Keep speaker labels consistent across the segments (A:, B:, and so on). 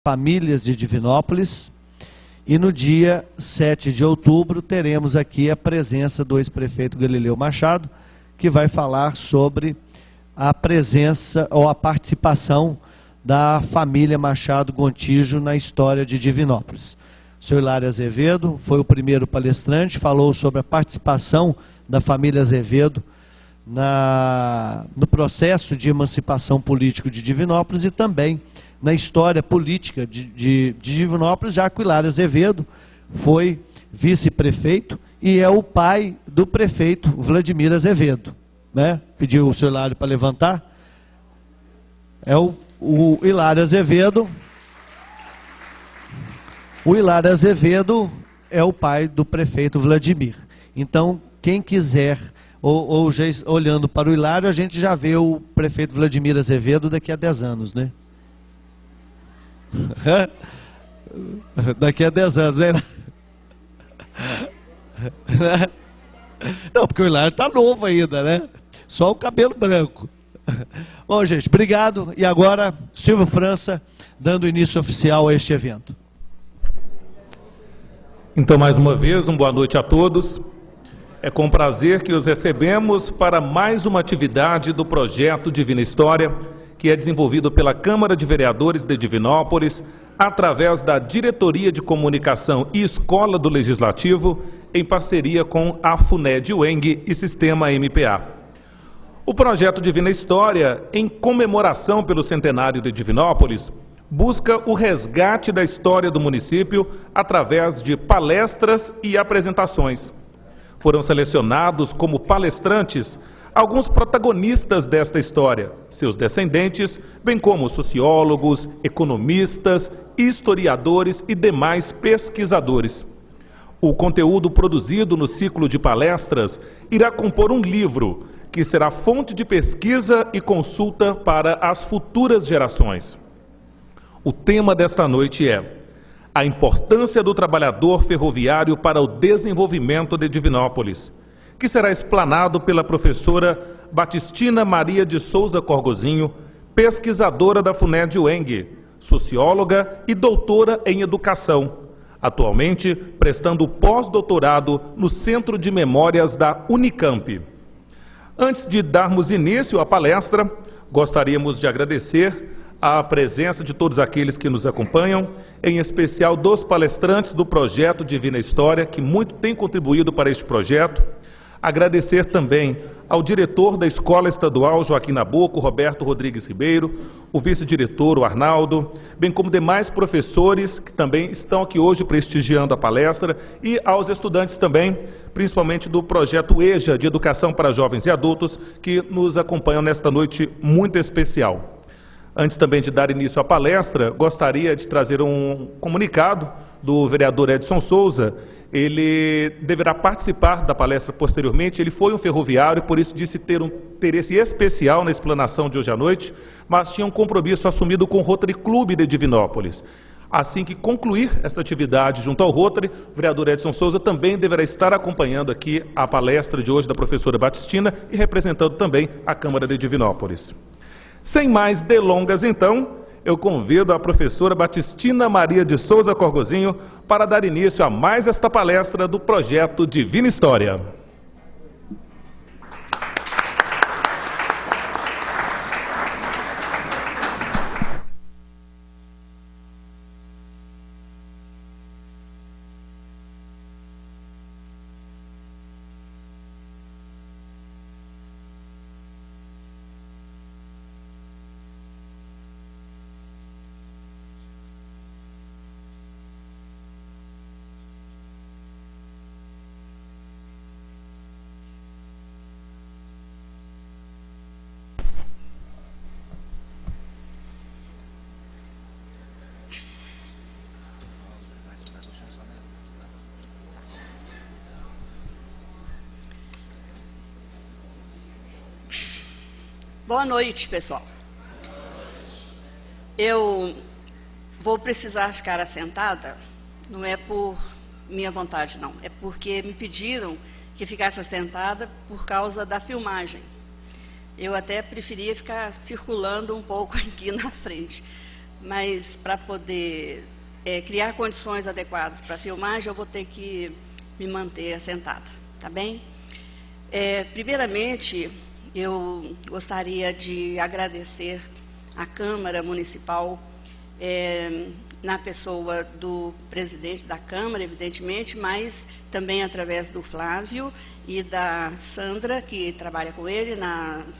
A: Famílias de Divinópolis, e no dia 7 de outubro teremos aqui a presença do ex-prefeito Galileu Machado, que vai falar sobre a presença ou a participação da família Machado Gontijo na história de Divinópolis. O senhor Hilário Azevedo foi o primeiro palestrante, falou sobre a participação da família Azevedo no processo de emancipação político de Divinópolis e também na história política de Divinópolis, já que o Hilário Azevedo foi vice-prefeito e é o pai do prefeito Vladimir Azevedo, né? Pediu o senhor Hilário para levantar. É o Hilário Azevedo. O Hilário Azevedo é o pai do prefeito Vladimir. Então, quem quiser, ou já olhando para o Hilário, a gente já vê o prefeito Vladimir Azevedo daqui a 10 anos, né? Daqui a 10 anos, hein? Não, porque o Hilário está novo ainda, né? Só o cabelo branco. Bom, gente, obrigado. E agora, Silvio França, dando início oficial a este evento.
B: Então, mais uma vez, boa noite a todos. É com prazer que os recebemos para mais uma atividade do projeto Divina História, que é desenvolvido pela Câmara de Vereadores de Divinópolis, através da Diretoria de Comunicação e Escola do Legislativo, em parceria com a FUNED-UENG e Sistema MPA. O projeto Divina História, em comemoração pelo centenário de Divinópolis, busca o resgate da história do município através de palestras e apresentações. Foram selecionados como palestrantes alguns protagonistas desta história, seus descendentes, bem como sociólogos, economistas, historiadores e demais pesquisadores. O conteúdo produzido no ciclo de palestras irá compor um livro, que será fonte de pesquisa e consulta para as futuras gerações. O tema desta noite é a importância do trabalhador ferroviário para o desenvolvimento de Divinópolis, que será explanado pela professora Batistina Maria de Souza Corgozinho, pesquisadora da FUNED-UENG, socióloga e doutora em educação, atualmente prestando pós-doutorado no Centro de Memórias da Unicamp. Antes de darmos início à palestra, gostaríamos de agradecer a presença de todos aqueles que nos acompanham, em especial dos palestrantes do projeto Divina História, que muito têm contribuído para este projeto. Agradecer também ao diretor da Escola Estadual Joaquim Nabuco, Roberto Rodrigues Ribeiro, o vice-diretor, o Arnaldo, bem como demais professores que também estão aqui hoje prestigiando a palestra, e aos estudantes também, principalmente do projeto EJA, de Educação para Jovens e Adultos, que nos acompanham nesta noite muito especial. Antes também de dar início à palestra, gostaria de trazer um comunicado do vereador Edson Souza. Ele deverá participar da palestra posteriormente. Ele foi um ferroviário, por isso disse ter um interesse especial na explanação de hoje à noite, mas tinha um compromisso assumido com o Rotary Clube de Divinópolis. Assim que concluir esta atividade junto ao Rotary, o vereador Edson Souza também deverá estar acompanhando aqui a palestra de hoje da professora Batistina e representando também a Câmara de Divinópolis. Sem mais delongas, então, eu convido a professora Batistina Maria de Souza Corgozinho para dar início a mais esta palestra do projeto Divina História.
C: Boa noite, pessoal. Eu vou precisar ficar assentada, não é por minha vontade, não. É porque me pediram que ficasse assentada por causa da filmagem. Eu até preferia ficar circulando um pouco aqui na frente, mas para poder criar condições adequadas para a filmagem, eu vou ter que me manter assentada, tá bem? Primeiramente, eu gostaria de agradecer à Câmara Municipal, na pessoa do presidente da Câmara, evidentemente, mas também através do Flávio e da Sandra, que trabalha com ele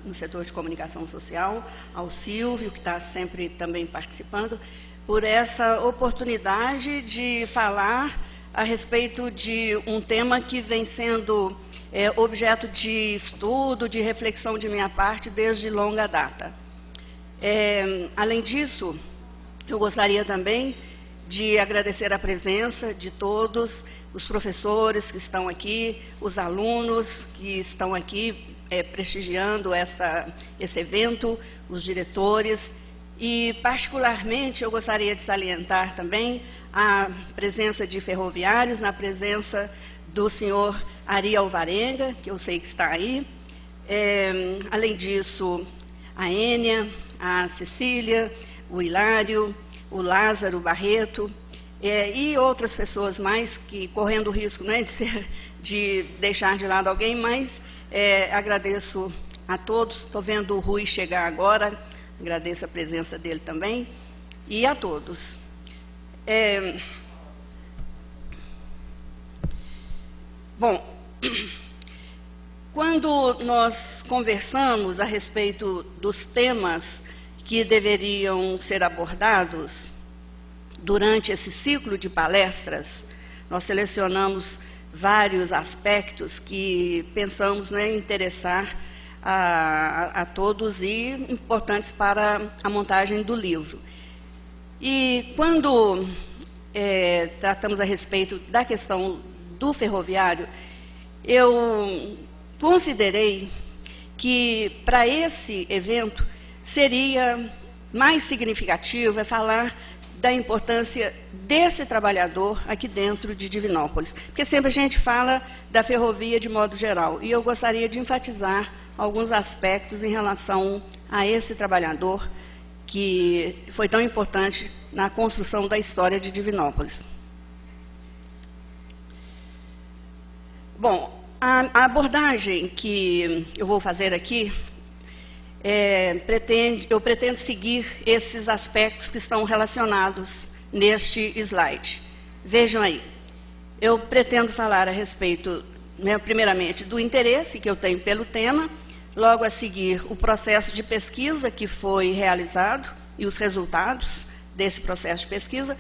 C: no setor de comunicação social, ao Silvio, que está sempre também participando, por essa oportunidade de falar a respeito de um tema que vem sendo objeto de estudo, de reflexão de minha parte desde longa data. Além disso, eu gostaria também de agradecer a presença de todos os professores que estão aqui, os alunos que estão aqui prestigiando esse evento, os diretores, e particularmente eu gostaria de salientar também a presença de ferroviários, na presença do senhor Ari Alvarenga, que eu sei que está aí, além disso, a Ênia, a Cecília, o Hilário, o Lázaro Barreto, e outras pessoas mais, que correndo o risco, né, de deixar de lado alguém, mas agradeço a todos. Estou vendo o Rui chegar agora, agradeço a presença dele também, e a todos. Bom, quando nós conversamos a respeito dos temas que deveriam ser abordados durante esse ciclo de palestras, nós selecionamos vários aspectos que pensamos, né, interessar a todos e importantes para a montagem do livro. E quando tratamos a respeito da questão do ferroviário, eu considerei que para esse evento seria mais significativo falar da importância desse trabalhador aqui dentro de Divinópolis. Porque sempre a gente fala da ferrovia de modo geral, e eu gostaria de enfatizar alguns aspectos em relação a esse trabalhador que foi tão importante na construção da história de Divinópolis. Bom, a abordagem que eu vou fazer aqui eu pretendo seguir esses aspectos que estão relacionados neste slide. Vejam aí, eu pretendo falar a respeito, né, primeiramente, do interesse que eu tenho pelo tema, logo a seguir o processo de pesquisa que foi realizado e os resultados desse processo de pesquisa.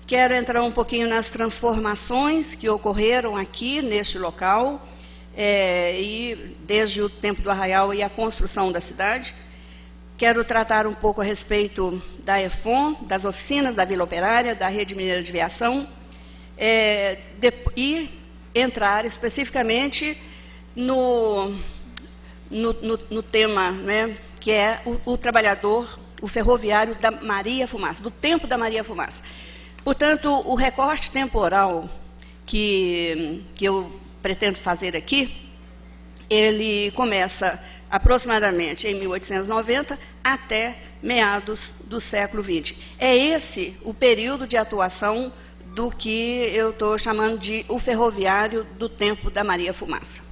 C: Quero entrar um pouquinho nas transformações que ocorreram aqui neste local, e desde o tempo do Arraial e a construção da cidade. Quero tratar um pouco a respeito da EFON, das oficinas da Vila Operária, da Rede Mineira de Viação, e entrar especificamente no tema, né, que é o trabalhador, o ferroviário da Maria Fumaça, do tempo da Maria Fumaça. Portanto, o recorte temporal que eu pretendo fazer aqui, ele começa aproximadamente em 1890 até meados do século XX. É esse o período de atuação do que eu estou chamando de o ferroviário do tempo da Maria Fumaça.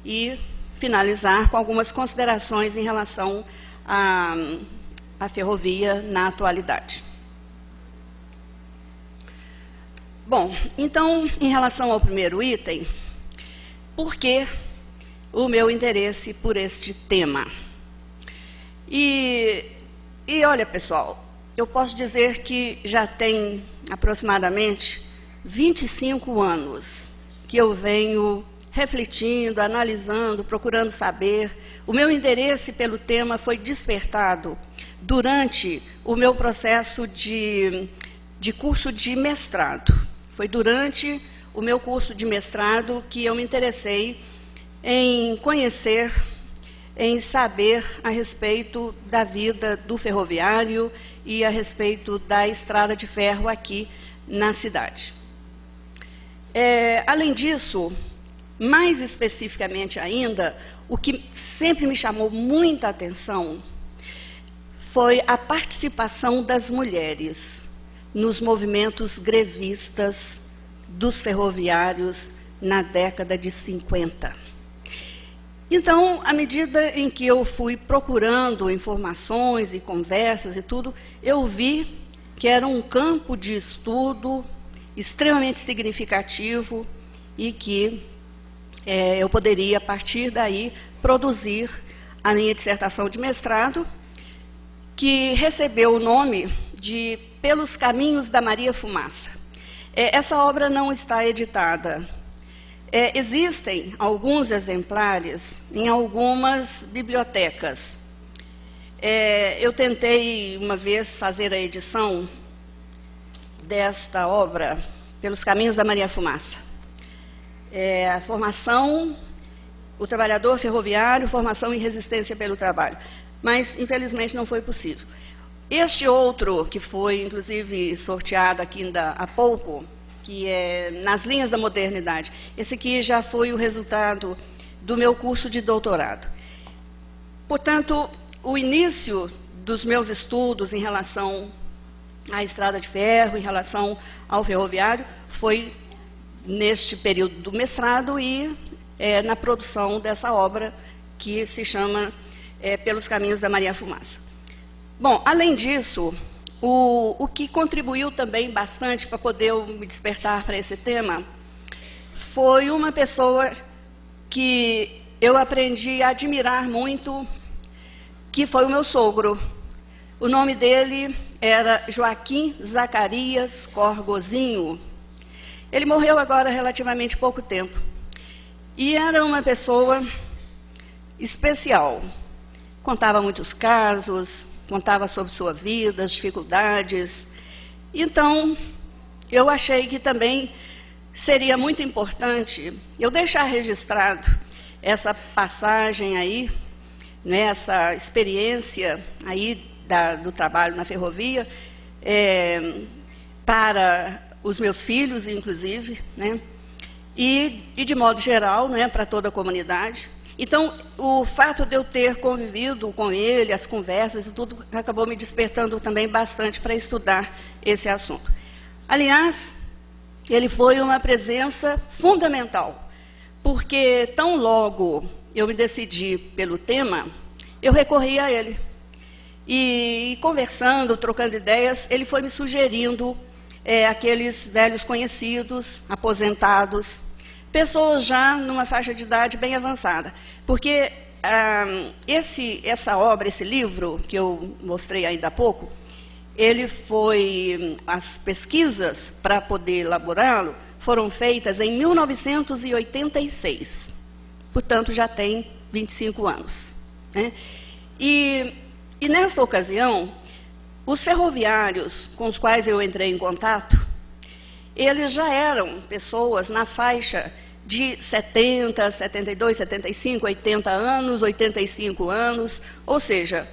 C: E finalizar com algumas considerações em relação à ferrovia na atualidade. Bom, então, em relação ao primeiro item, por que o meu interesse por este tema? E olha, pessoal, eu posso dizer que já tem aproximadamente 25 anos que eu venho refletindo, analisando, procurando saber. O meu interesse pelo tema foi despertado durante o meu processo de curso de mestrado. Foi durante o meu curso de mestrado que eu me interessei em conhecer, em saber a respeito da vida do ferroviário e a respeito da estrada de ferro aqui na cidade. Além disso, mais especificamente ainda, o que sempre me chamou muita atenção foi a participação das mulheres nos movimentos grevistas dos ferroviários na década de 50. Então, à medida em que eu fui procurando informações e conversas e tudo, eu vi que era um campo de estudo extremamente significativo e que eu poderia, a partir daí, produzir a minha dissertação de mestrado, que recebeu o nome de Pelos Caminhos da Maria Fumaça. Essa obra não está editada. Existem alguns exemplares em algumas bibliotecas. Eu tentei uma vez fazer a edição desta obra, Pelos Caminhos da Maria Fumaça. A formação, o trabalhador ferroviário, formação e resistência pelo trabalho. Mas, infelizmente, não foi possível. Este outro, que foi, inclusive, sorteado aqui ainda há pouco, que é Nas Linhas da Modernidade, esse aqui já foi o resultado do meu curso de doutorado. Portanto, o início dos meus estudos em relação à estrada de ferro, em relação ao ferroviário, foi neste período do mestrado e na produção dessa obra que se chama Pelos Caminhos da Maria Fumaça. Bom, além disso, o que contribuiu também bastante para poder eu me despertar para esse tema foi uma pessoa que eu aprendi a admirar muito, que foi o meu sogro. O nome dele era Joaquim Zacarias Corgozinho. Ele morreu agora há relativamente pouco tempo. E era uma pessoa especial. Contava muitos casos, contava sobre sua vida, as dificuldades. Então, eu achei que também seria muito importante eu deixar registrado essa passagem aí, né, essa experiência aí do trabalho na ferrovia, para os meus filhos, inclusive, né, e de modo geral, né, para toda a comunidade. Então, o fato de eu ter convivido com ele, as conversas e tudo, acabou me despertando também bastante para estudar esse assunto. Aliás, ele foi uma presença fundamental, porque tão logo eu me decidi pelo tema, eu recorri a ele. E conversando, trocando ideias, ele foi me sugerindo aqueles velhos conhecidos, aposentados, pessoas já numa faixa de idade bem avançada. Porque essa obra, esse livro, que eu mostrei ainda há pouco, as pesquisas para poder elaborá-lo foram feitas em 1986. Portanto, já tem 25 anos. Né? E nesta ocasião, os ferroviários com os quais eu entrei em contato, eles já eram pessoas na faixa de 70, 72, 75, 80 anos, 85 anos, ou seja,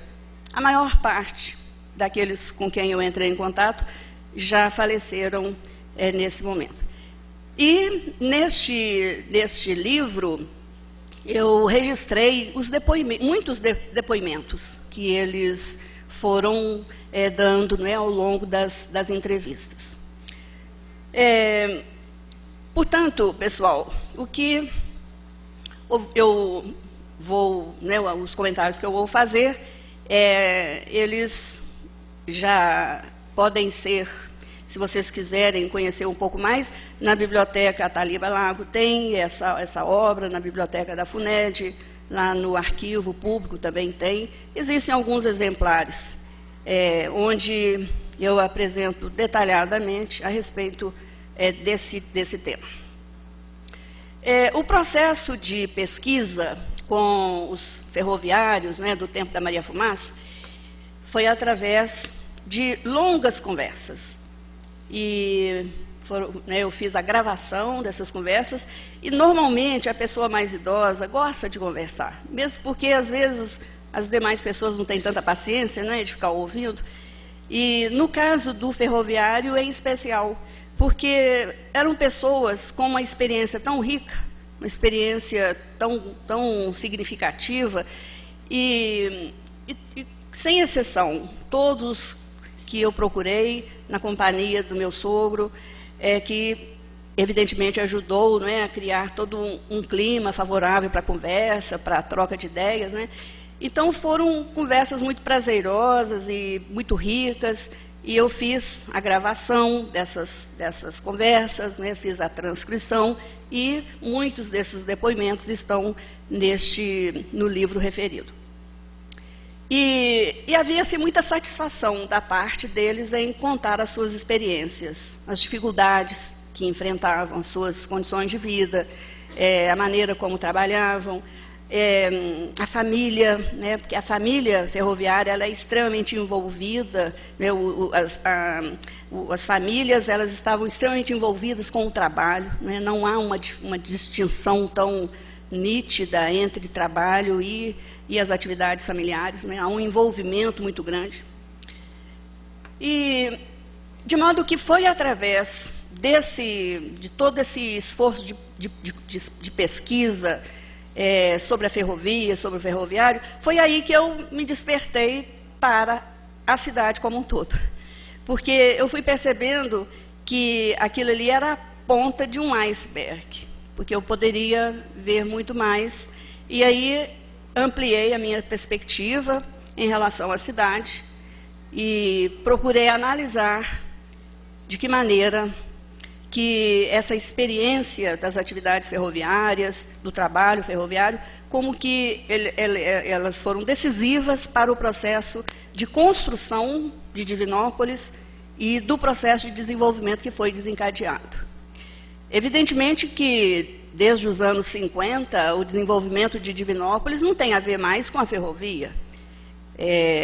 C: a maior parte daqueles com quem eu entrei em contato já faleceram nesse momento. E neste livro, eu registrei muitos depoimentos que eles foram dando, né, ao longo das entrevistas. Portanto, pessoal, o que eu vou, né, os comentários que eu vou fazer, eles já podem ser, se vocês quiserem conhecer um pouco mais, na Biblioteca Taliba Lago tem essa obra, na Biblioteca da FUNED, lá no Arquivo Público também tem. Existem alguns exemplares onde eu apresento detalhadamente a respeito desse tema. O processo de pesquisa com os ferroviários, né, do tempo da Maria Fumaça, foi através de longas conversas. E eu fiz a gravação dessas conversas, e normalmente a pessoa mais idosa gosta de conversar, mesmo porque às vezes as demais pessoas não têm tanta paciência, né, de ficar ouvindo. E no caso do ferroviário em especial, porque eram pessoas com uma experiência tão rica, uma experiência tão significativa, e sem exceção, todos que eu procurei na companhia do meu sogro, que evidentemente ajudou, né, a criar todo um clima favorável para a conversa, para a troca de ideias, né? Então foram conversas muito prazerosas e muito ricas, e eu fiz a gravação dessas conversas, né, fiz a transcrição, e muitos desses depoimentos estão no livro referido. E havia-se muita satisfação da parte deles em contar as suas experiências, as dificuldades que enfrentavam, as suas condições de vida, a maneira como trabalhavam, a família, né, porque a família ferroviária ela é extremamente envolvida, né, as famílias elas estavam extremamente envolvidas com o trabalho, né, não há uma distinção tão nítida entre trabalho e as atividades familiares, né, há um envolvimento muito grande. E de modo que foi através de todo esse esforço de pesquisa sobre a ferrovia, sobre o ferroviário, foi aí que eu me despertei para a cidade como um todo. Porque eu fui percebendo que aquilo ali era a ponta de um iceberg, porque eu poderia ver muito mais, e aí ampliei a minha perspectiva em relação à cidade e procurei analisar de que maneira que essa experiência das atividades ferroviárias, do trabalho ferroviário, como que elas foram decisivas para o processo de construção de Divinópolis e do processo de desenvolvimento que foi desencadeado. Evidentemente que, desde os anos 50, o desenvolvimento de Divinópolis não tem a ver mais com a ferrovia.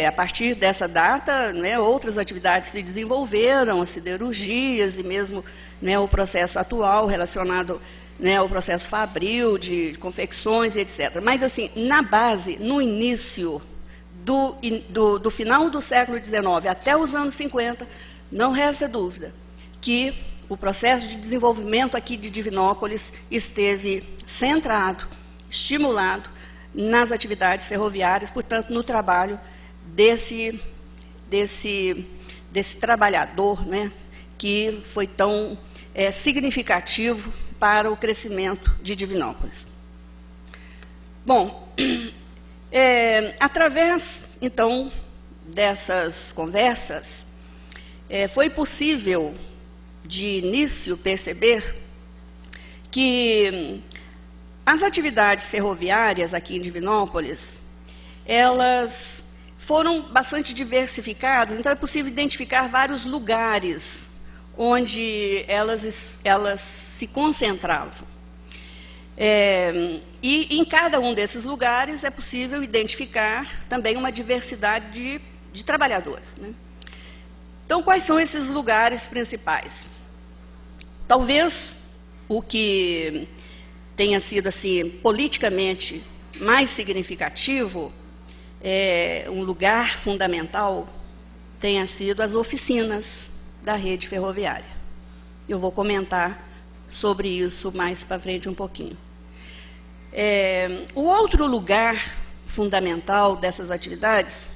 C: A partir dessa data, né, outras atividades se desenvolveram, as siderurgias e mesmo, né, o processo atual relacionado, né, ao processo fabril, de confecções e etc. Mas, assim, na base, no início do final do século XIX até os anos 50, não resta dúvida que o processo de desenvolvimento aqui de Divinópolis esteve centrado, estimulado nas atividades ferroviárias, portanto, no trabalho desse trabalhador, né, que foi tão significativo para o crescimento de Divinópolis. Bom, através, então, dessas conversas, foi possível, de início, perceber que as atividades ferroviárias aqui em Divinópolis, elas foram bastante diversificadas, então é possível identificar vários lugares onde elas se concentravam. E em cada um desses lugares é possível identificar também uma diversidade de trabalhadores, né? Então, quais são esses lugares principais? Talvez o que tenha sido assim, politicamente mais significativo, um lugar fundamental, tenha sido as oficinas da rede ferroviária. Eu vou comentar sobre isso mais para frente um pouquinho. O outro lugar fundamental dessas atividades,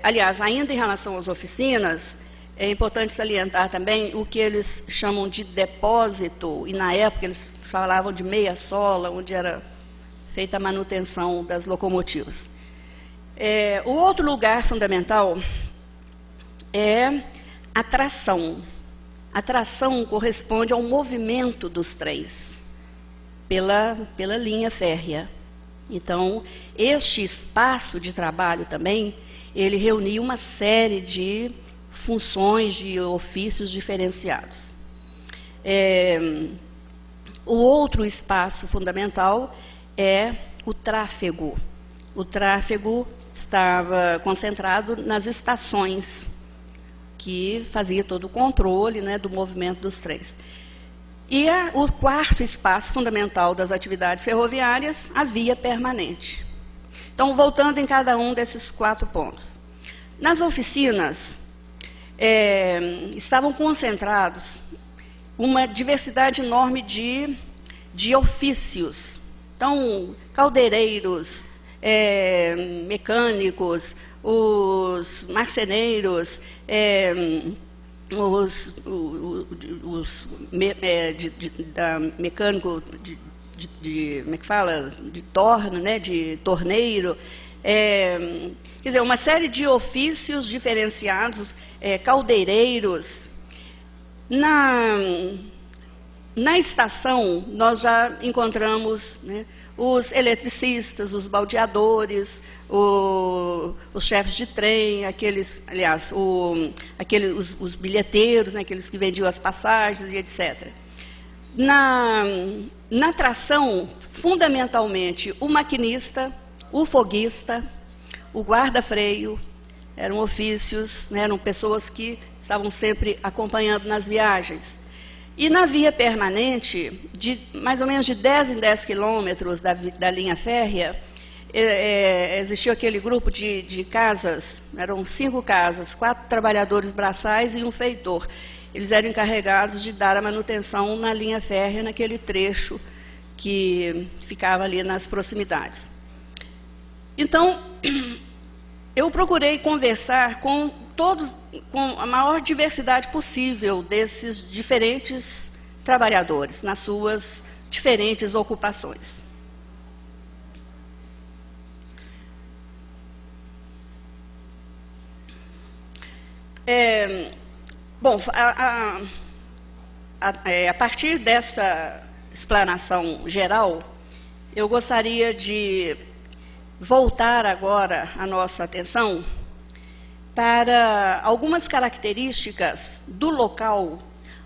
C: aliás, ainda em relação às oficinas, é importante salientar também o que eles chamam de depósito, e na época eles falavam de meia sola, onde era feita a manutenção das locomotivas. O outro lugar fundamental é a tração. A tração corresponde ao movimento dos trens pela linha férrea. Então, este espaço de trabalho também, ele reunia uma série de funções, de ofícios diferenciados. O outro espaço fundamental é o tráfego. O tráfego estava concentrado nas estações, que fazia todo o controle, né, do movimento dos trens. E o quarto espaço fundamental das atividades ferroviárias, a via permanente. Então, voltando em cada um desses 4 pontos. Nas oficinas, estavam concentrados uma diversidade enorme de ofícios. Então, caldeireiros, mecânicos, os marceneiros, mecânico como é que fala? De torno, né? De torneiro, quer dizer, uma série de ofícios diferenciados, caldeireiros. Na estação, nós já encontramos, né, os eletricistas, os baldeadores, os chefes de trem, os bilheteiros, né, aqueles que vendiam as passagens e etc. Na tração, fundamentalmente, o maquinista, o foguista, o guarda-freio, eram ofícios, né, eram pessoas que estavam sempre acompanhando nas viagens. E na via permanente, mais ou menos de 10 em 10 quilômetros da linha férrea, existiu aquele grupo de casas, eram 5 casas, 4 trabalhadores braçais e um feitor. Eles eram encarregados de dar a manutenção na linha férrea, naquele trecho que ficava ali nas proximidades. Então, eu procurei conversar com a maior diversidade possível desses diferentes trabalhadores, nas suas diferentes ocupações. Bom, a partir dessa explanação geral, eu gostaria de voltar agora a nossa atenção para algumas características do local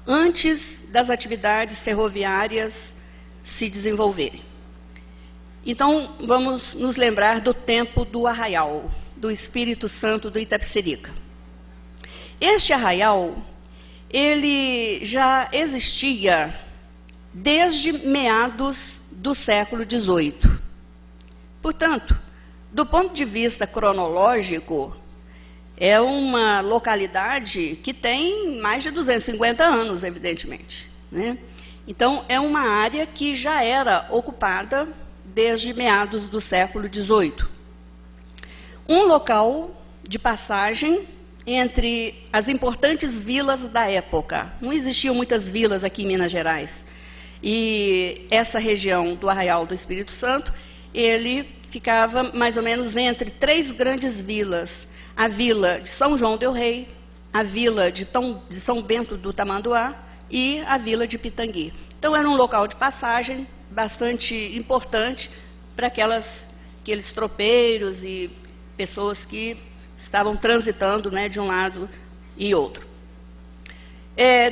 C: antes das atividades ferroviárias se desenvolverem. Então, vamos nos lembrar do tempo do arraial, do Espírito Santo do Itapecerica. Este arraial, ele já existia desde meados do século XVIII. Portanto, do ponto de vista cronológico, é uma localidade que tem mais de 250 anos, evidentemente, né? Então, é uma área que já era ocupada desde meados do século XVIII. Um local de passagem entre as importantes vilas da época. Não existiam muitas vilas aqui em Minas Gerais. E essa região do Arraial do Espírito Santo, ele ficava mais ou menos entre 3 grandes vilas. A vila de São João del Rei, a vila de São Bento do Tamanduá e a vila de Pitangui. Então, era um local de passagem bastante importante para aqueles tropeiros e pessoas que estavam transitando, né, de um lado e outro.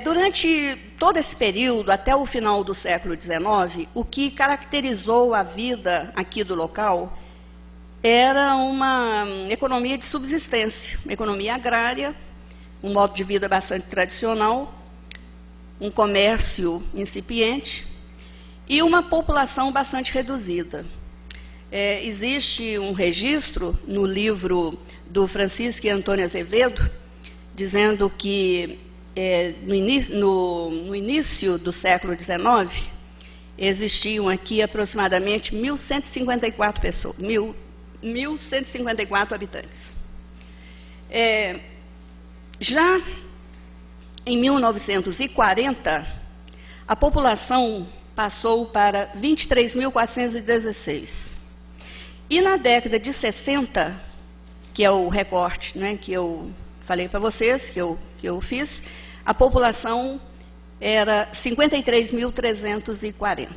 C: Durante todo esse período, até o final do século XIX, o que caracterizou a vida aqui do local era uma economia de subsistência, uma economia agrária, um modo de vida bastante tradicional, um comércio incipiente e uma população bastante reduzida. Existe um registro no livro do Francisco e Antônio Azevedo, dizendo que no início do século XIX, existiam aqui aproximadamente 1.154 pessoas, 1.154 habitantes. Já em 1940, a população passou para 23.416. E na década de 60, que é o recorte, né, que eu falei para vocês, que eu fiz, a população era 53.340.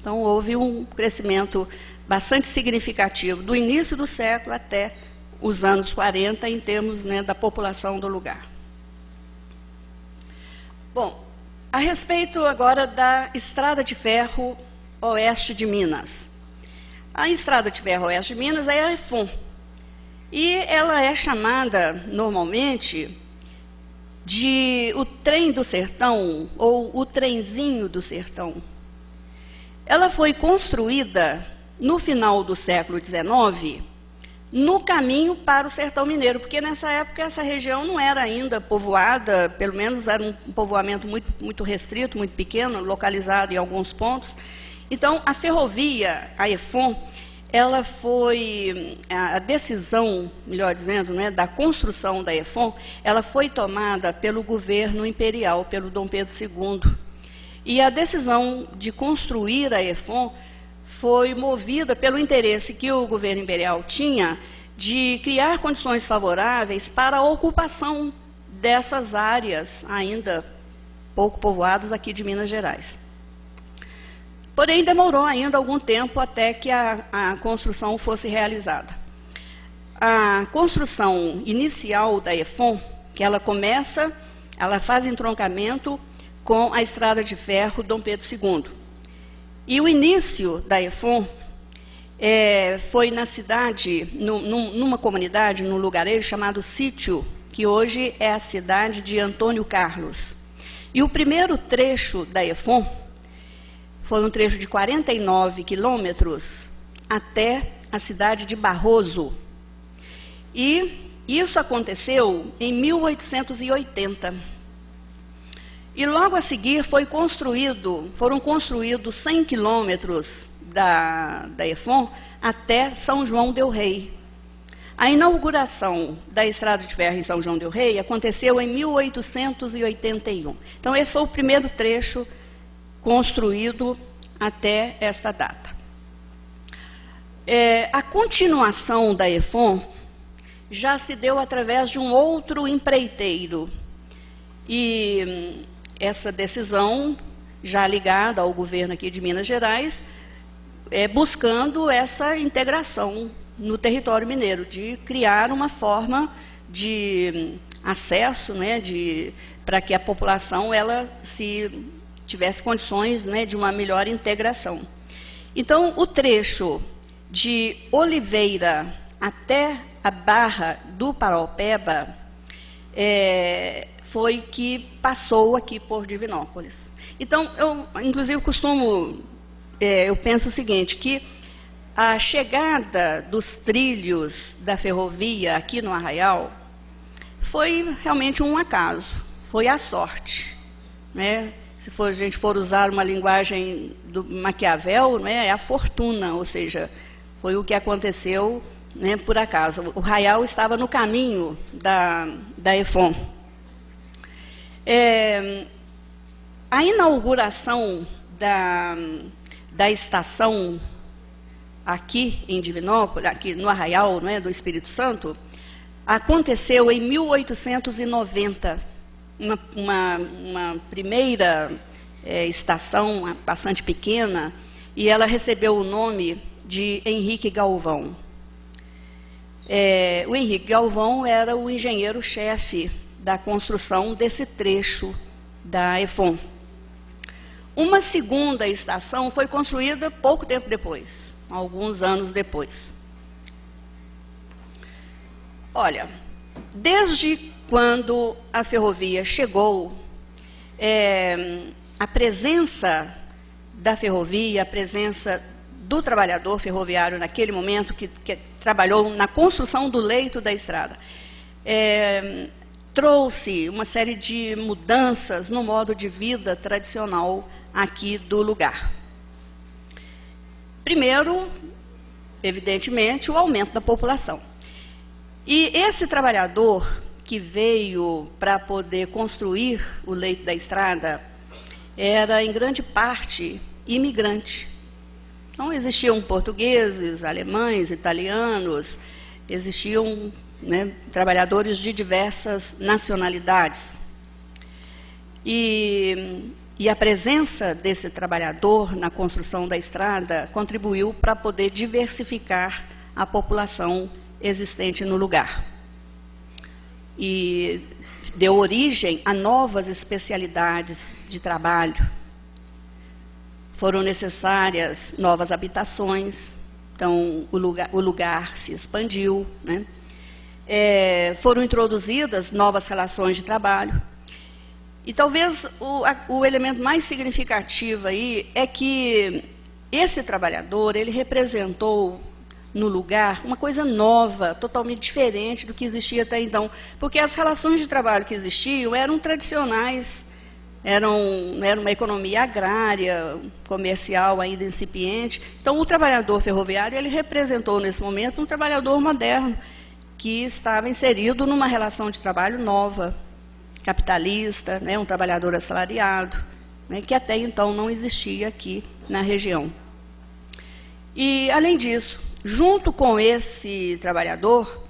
C: Então, houve um crescimento bastante significativo do início do século até os anos 40, em termos, né, da população do lugar. Bom, a respeito agora da Estrada de Ferro Oeste de Minas. A Estrada de Ferro Oeste de Minas é a EFON. E ela é chamada, normalmente, de o trem do sertão, ou o trenzinho do sertão. Ela foi construída no final do século XIX, no caminho para o sertão mineiro, porque nessa época essa região não era ainda povoada, pelo menos era um povoamento muito restrito, muito pequeno, localizado em alguns pontos. Então, a ferrovia, a EFON, ela foi, a decisão, melhor dizendo, né, da construção da EFON, ela foi tomada pelo governo imperial, pelo Dom Pedro II. E a decisão de construir a EFON foi movida pelo interesse que o governo imperial tinha de criar condições favoráveis para a ocupação dessas áreas ainda pouco povoadas aqui de Minas Gerais. Porém, demorou ainda algum tempo até que a construção fosse realizada. A construção inicial da EFON, que ela faz entroncamento com a estrada de ferro Dom Pedro II. E o início da EFON foi na cidade, numa comunidade, num lugarejo chamado Sítio, que hoje é a cidade de Antônio Carlos. E o primeiro trecho da EFON foi um trecho de 49 quilômetros até a cidade de Barroso. E isso aconteceu em 1880. E logo a seguir foram construídos 100 quilômetros da EFON até São João del Rei. A inauguração da estrada de ferro em São João del Rei aconteceu em 1881. Então, esse foi o primeiro trecho construído até esta data. A continuação da EFON já se deu através de um outro empreiteiro. E essa decisão, já ligada ao governo aqui de Minas Gerais, buscando essa integração no território mineiro, de criar uma forma de acesso, né, para que a população tivesse condições, né, de uma melhor integração. Então, o trecho de Oliveira até a Barra do Paraupeba foi que passou aqui por Divinópolis. Então, eu penso o seguinte, que a chegada dos trilhos da ferrovia aqui no Arraial foi realmente um acaso, foi a sorte, né? Se a gente for usar uma linguagem do Maquiavel, né, é a fortuna, ou seja, foi o que aconteceu, né, por acaso. O Arraial estava no caminho da EFON. A inauguração da estação aqui em Divinópolis, aqui no Arraial, né, do Espírito Santo, aconteceu em 1890, uma primeira estação bastante pequena, e ela recebeu o nome de Henrique Galvão. O Henrique Galvão era o engenheiro-chefe da construção desse trecho da EFON. Uma segunda estação foi construída pouco tempo depois, alguns anos depois. Olha, desde quando a ferrovia chegou, a presença da ferrovia, a presença do trabalhador ferroviário naquele momento, que trabalhou na construção do leito da estrada, trouxe uma série de mudanças no modo de vida tradicional aqui do lugar. Primeiro, evidentemente, o aumento da população. E esse trabalhador que veio para poder construir o leito da estrada era, em grande parte, imigrante. Então, existiam portugueses, alemães, italianos, existiam, né, trabalhadores de diversas nacionalidades. E a presença desse trabalhador na construção da estrada contribuiu para poder diversificar a população existente no lugar. E deu origem a novas especialidades de trabalho. Foram necessárias novas habitações, então o lugar se expandiu, né? Foram introduzidas novas relações de trabalho. E talvez o elemento mais significativo aí é que esse trabalhador, ele representou no lugar uma coisa nova, totalmente diferente do que existia até então, porque as relações de trabalho que existiam eram tradicionais, era uma economia agrária, comercial ainda incipiente. Então, o trabalhador ferroviário, ele representou nesse momento um trabalhador moderno, que estava inserido numa relação de trabalho nova, capitalista, né, um trabalhador assalariado, né, que até então não existia aqui na região. E, além disso, junto com esse trabalhador,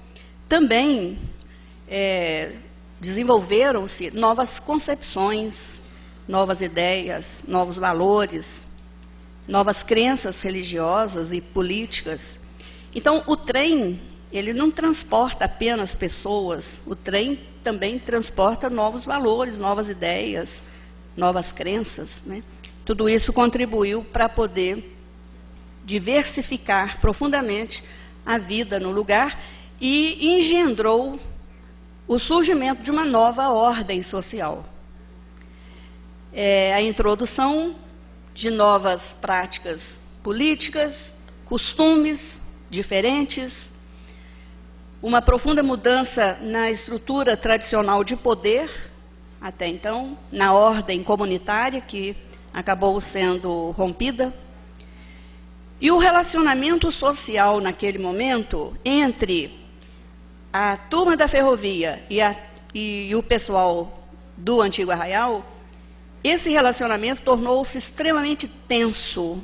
C: também desenvolveram-se novas concepções, novas ideias, novos valores, novas crenças religiosas e políticas. Então, o trem, ele não transporta apenas pessoas, o trem também transporta novos valores, novas ideias, novas crenças, né? Tudo isso contribuiu para poder diversificar profundamente a vida no lugar e engendrou o surgimento de uma nova ordem social. A introdução de novas práticas políticas, costumes diferentes, uma profunda mudança na estrutura tradicional de poder, até então, na ordem comunitária, que acabou sendo rompida, e o relacionamento social naquele momento entre a turma da ferrovia e o pessoal do Antigo Arraial, esse relacionamento tornou-se extremamente tenso,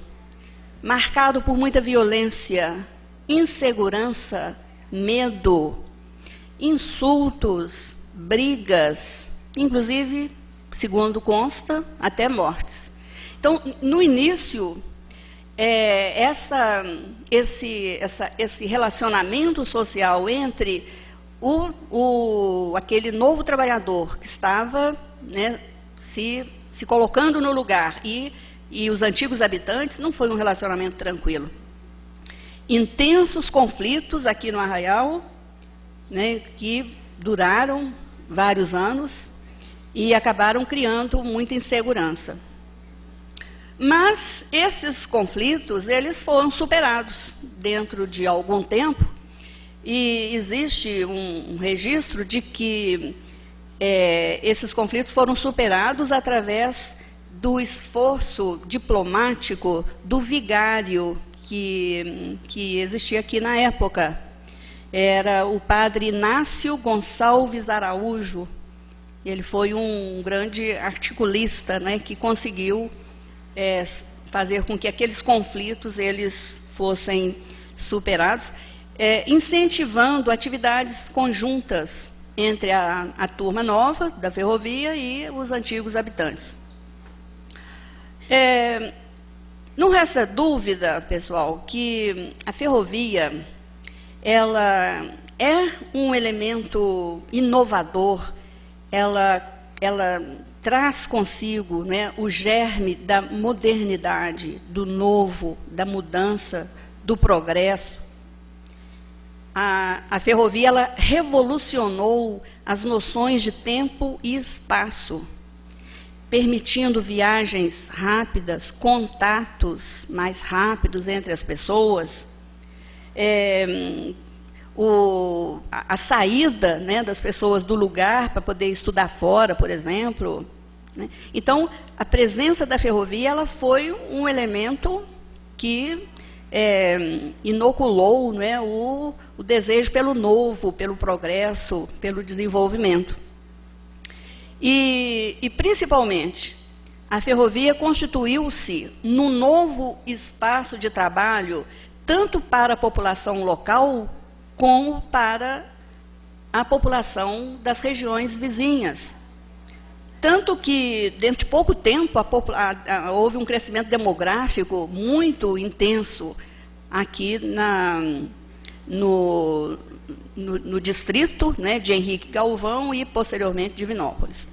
C: marcado por muita violência, insegurança, medo, insultos, brigas, inclusive, segundo consta, até mortes. Então, no início, esse relacionamento social entre aquele novo trabalhador que estava, né, se colocando no lugar e os antigos habitantes, não foi um relacionamento tranquilo. Intensos conflitos aqui no Arraial, né, que duraram vários anos e acabaram criando muita insegurança. Mas esses conflitos, eles foram superados dentro de algum tempo, e existe um registro de que esses conflitos foram superados através do esforço diplomático do vigário que existia aqui na época. Era o padre Inácio Gonçalves Araújo. Ele foi um grande articulista, né, que conseguiu fazer com que aqueles conflitos eles fossem superados, incentivando atividades conjuntas entre a turma nova da ferrovia e os antigos habitantes. Não resta dúvida, pessoal, que a ferrovia ela é um elemento inovador, ela traz consigo, né, o germe da modernidade, do novo, da mudança, do progresso. A ferrovia ela revolucionou as noções de tempo e espaço, permitindo viagens rápidas, contatos mais rápidos entre as pessoas, a saída, né, das pessoas do lugar para poder estudar fora, por exemplo, né? Então, a presença da ferrovia ela foi um elemento que inoculou, né, o desejo pelo novo, pelo progresso, pelo desenvolvimento. E principalmente, a ferrovia constituiu-se num novo espaço de trabalho, tanto para a população local, como para a população das regiões vizinhas. Tanto que, dentro de pouco tempo, houve um crescimento demográfico muito intenso aqui no distrito, né, de Henrique Galvão e, posteriormente, Divinópolis.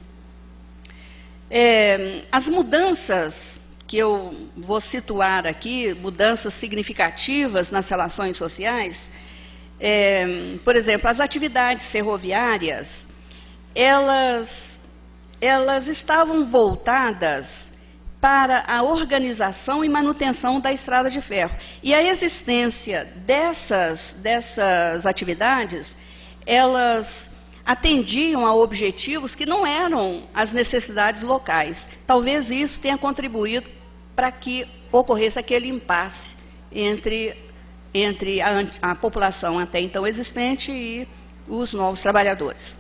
C: As mudanças que eu vou situar aqui, mudanças significativas nas relações sociais, por exemplo, as atividades ferroviárias, elas estavam voltadas para a organização e manutenção da estrada de ferro. E a existência dessas atividades, elas atendiam a objetivos que não eram as necessidades locais. Talvez isso tenha contribuído para que ocorresse aquele impasse entre a população até então existente e os novos trabalhadores.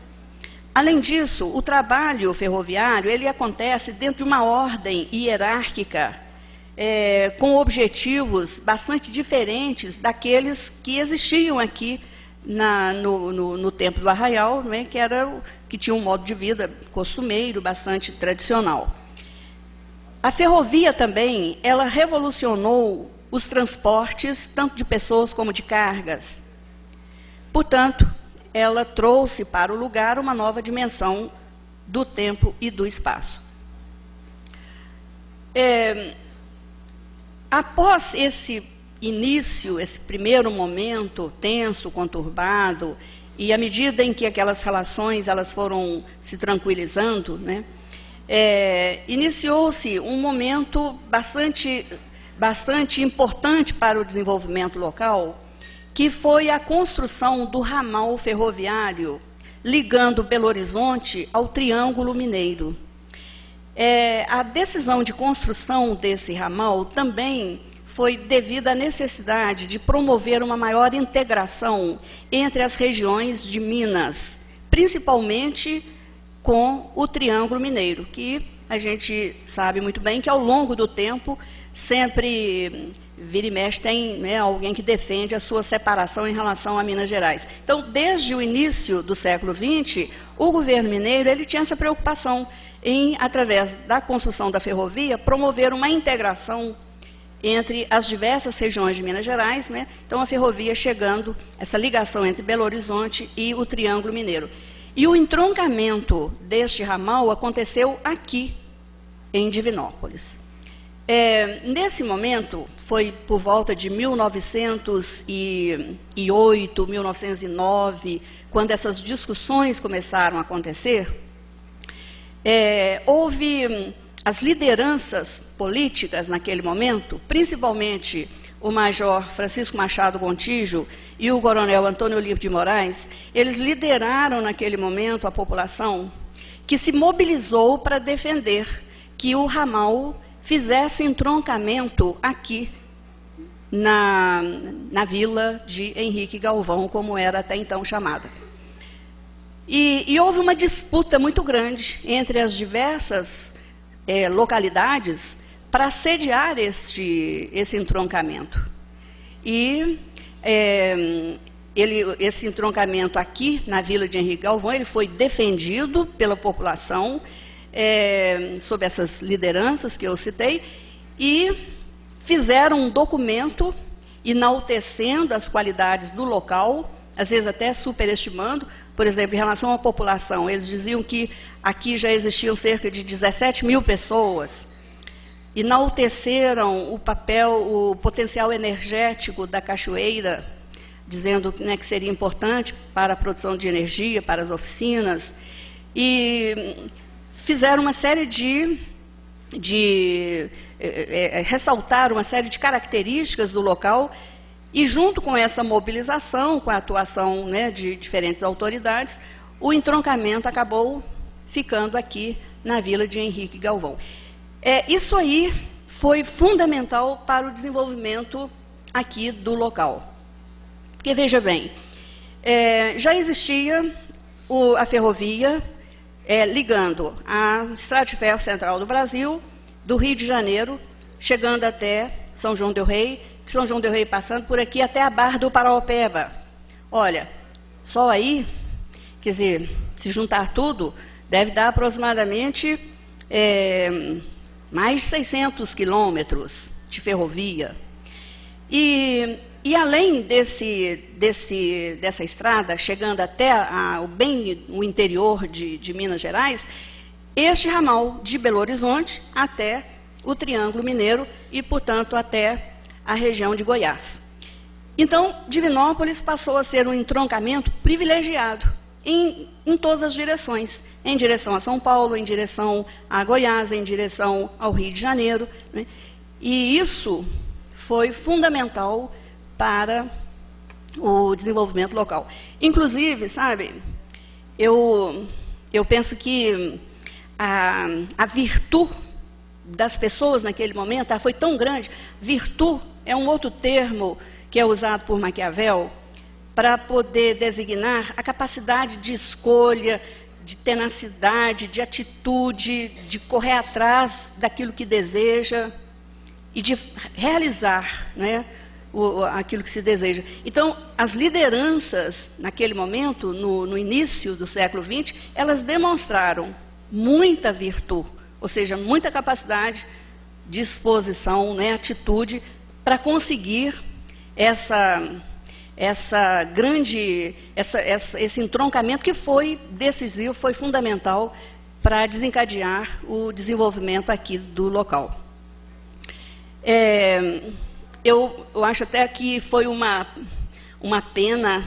C: Além disso, o trabalho ferroviário ele acontece dentro de uma ordem hierárquica, com objetivos bastante diferentes daqueles que existiam aqui no tempo do Arraial, né, que tinha um modo de vida costumeiro, bastante tradicional. A ferrovia também, ela revolucionou os transportes, tanto de pessoas como de cargas. Portanto, ela trouxe para o lugar uma nova dimensão do tempo e do espaço. Após esse início, esse primeiro momento tenso, conturbado, e à medida em que aquelas relações elas foram se tranquilizando, né, iniciou-se um momento bastante importante para o desenvolvimento local, que foi a construção do ramal ferroviário, ligando Belo Horizonte ao Triângulo Mineiro. A decisão de construção desse ramal também foi devido à necessidade de promover uma maior integração entre as regiões de Minas, principalmente com o Triângulo Mineiro, que a gente sabe muito bem que ao longo do tempo sempre vira e mexe tem, né, alguém que defende a sua separação em relação a Minas Gerais. Então, desde o início do século XX, o governo mineiro ele tinha essa preocupação em, através da construção da ferrovia, promover uma integração entre as diversas regiões de Minas Gerais, né? Então a ferrovia chegando, essa ligação entre Belo Horizonte e o Triângulo Mineiro. E o entroncamento deste ramal aconteceu aqui, em Divinópolis. Nesse momento, foi por volta de 1908, 1909, quando essas discussões começaram a acontecer, houve as lideranças políticas naquele momento, principalmente o major Francisco Machado Gontijo e o coronel Antônio Olímpio de Moraes, eles lideraram naquele momento a população que se mobilizou para defender que o ramal fizesse entroncamento aqui na vila de Henrique Galvão, como era até então chamada. E houve uma disputa muito grande entre as diversas localidades para sediar esse entroncamento. E esse entroncamento aqui, na vila de Henrique Galvão, ele foi defendido pela população, sob essas lideranças que eu citei, e fizeram um documento enaltecendo as qualidades do local, às vezes até superestimando. Por exemplo, em relação à população, eles diziam que aqui já existiam cerca de 17 mil pessoas, enalteceram o potencial energético da cachoeira, dizendo, né, que seria importante para a produção de energia, para as oficinas, e fizeram uma série ressaltaram uma série de características do local, e junto com essa mobilização, com a atuação, né, de diferentes autoridades, o entroncamento acabou ficando aqui na vila de Henrique Galvão. Isso aí foi fundamental para o desenvolvimento aqui do local. Porque, veja bem, já existia a ferrovia ligando a Estrada de Ferro Central do Brasil, do Rio de Janeiro, chegando até São João del Rei, de São João del Rei passando por aqui até a Barra do Paraopeba. Olha, só aí, quer dizer, se juntar tudo, deve dar aproximadamente mais de 600 quilômetros de ferrovia. E além dessa estrada, chegando até o interior de Minas Gerais, este ramal de Belo Horizonte até o Triângulo Mineiro e, portanto, até a região de Goiás. Então, Divinópolis passou a ser um entroncamento privilegiado em todas as direções, em direção a São Paulo, em direção a Goiás, em direção ao Rio de Janeiro, né? E isso foi fundamental para o desenvolvimento local. Inclusive, sabe, eu penso que a virtude das pessoas naquele momento foi tão grande. Virtude é um outro termo que é usado por Maquiavel para poder designar a capacidade de escolha, de tenacidade, de atitude, de correr atrás daquilo que deseja e de realizar, né, aquilo que se deseja. Então, as lideranças, naquele momento, no início do século XX, elas demonstraram muita virtude, ou seja, muita capacidade, disposição, né, atitude, para conseguir esse entroncamento que foi decisivo, foi fundamental para desencadear o desenvolvimento aqui do local. Eu acho até que foi uma pena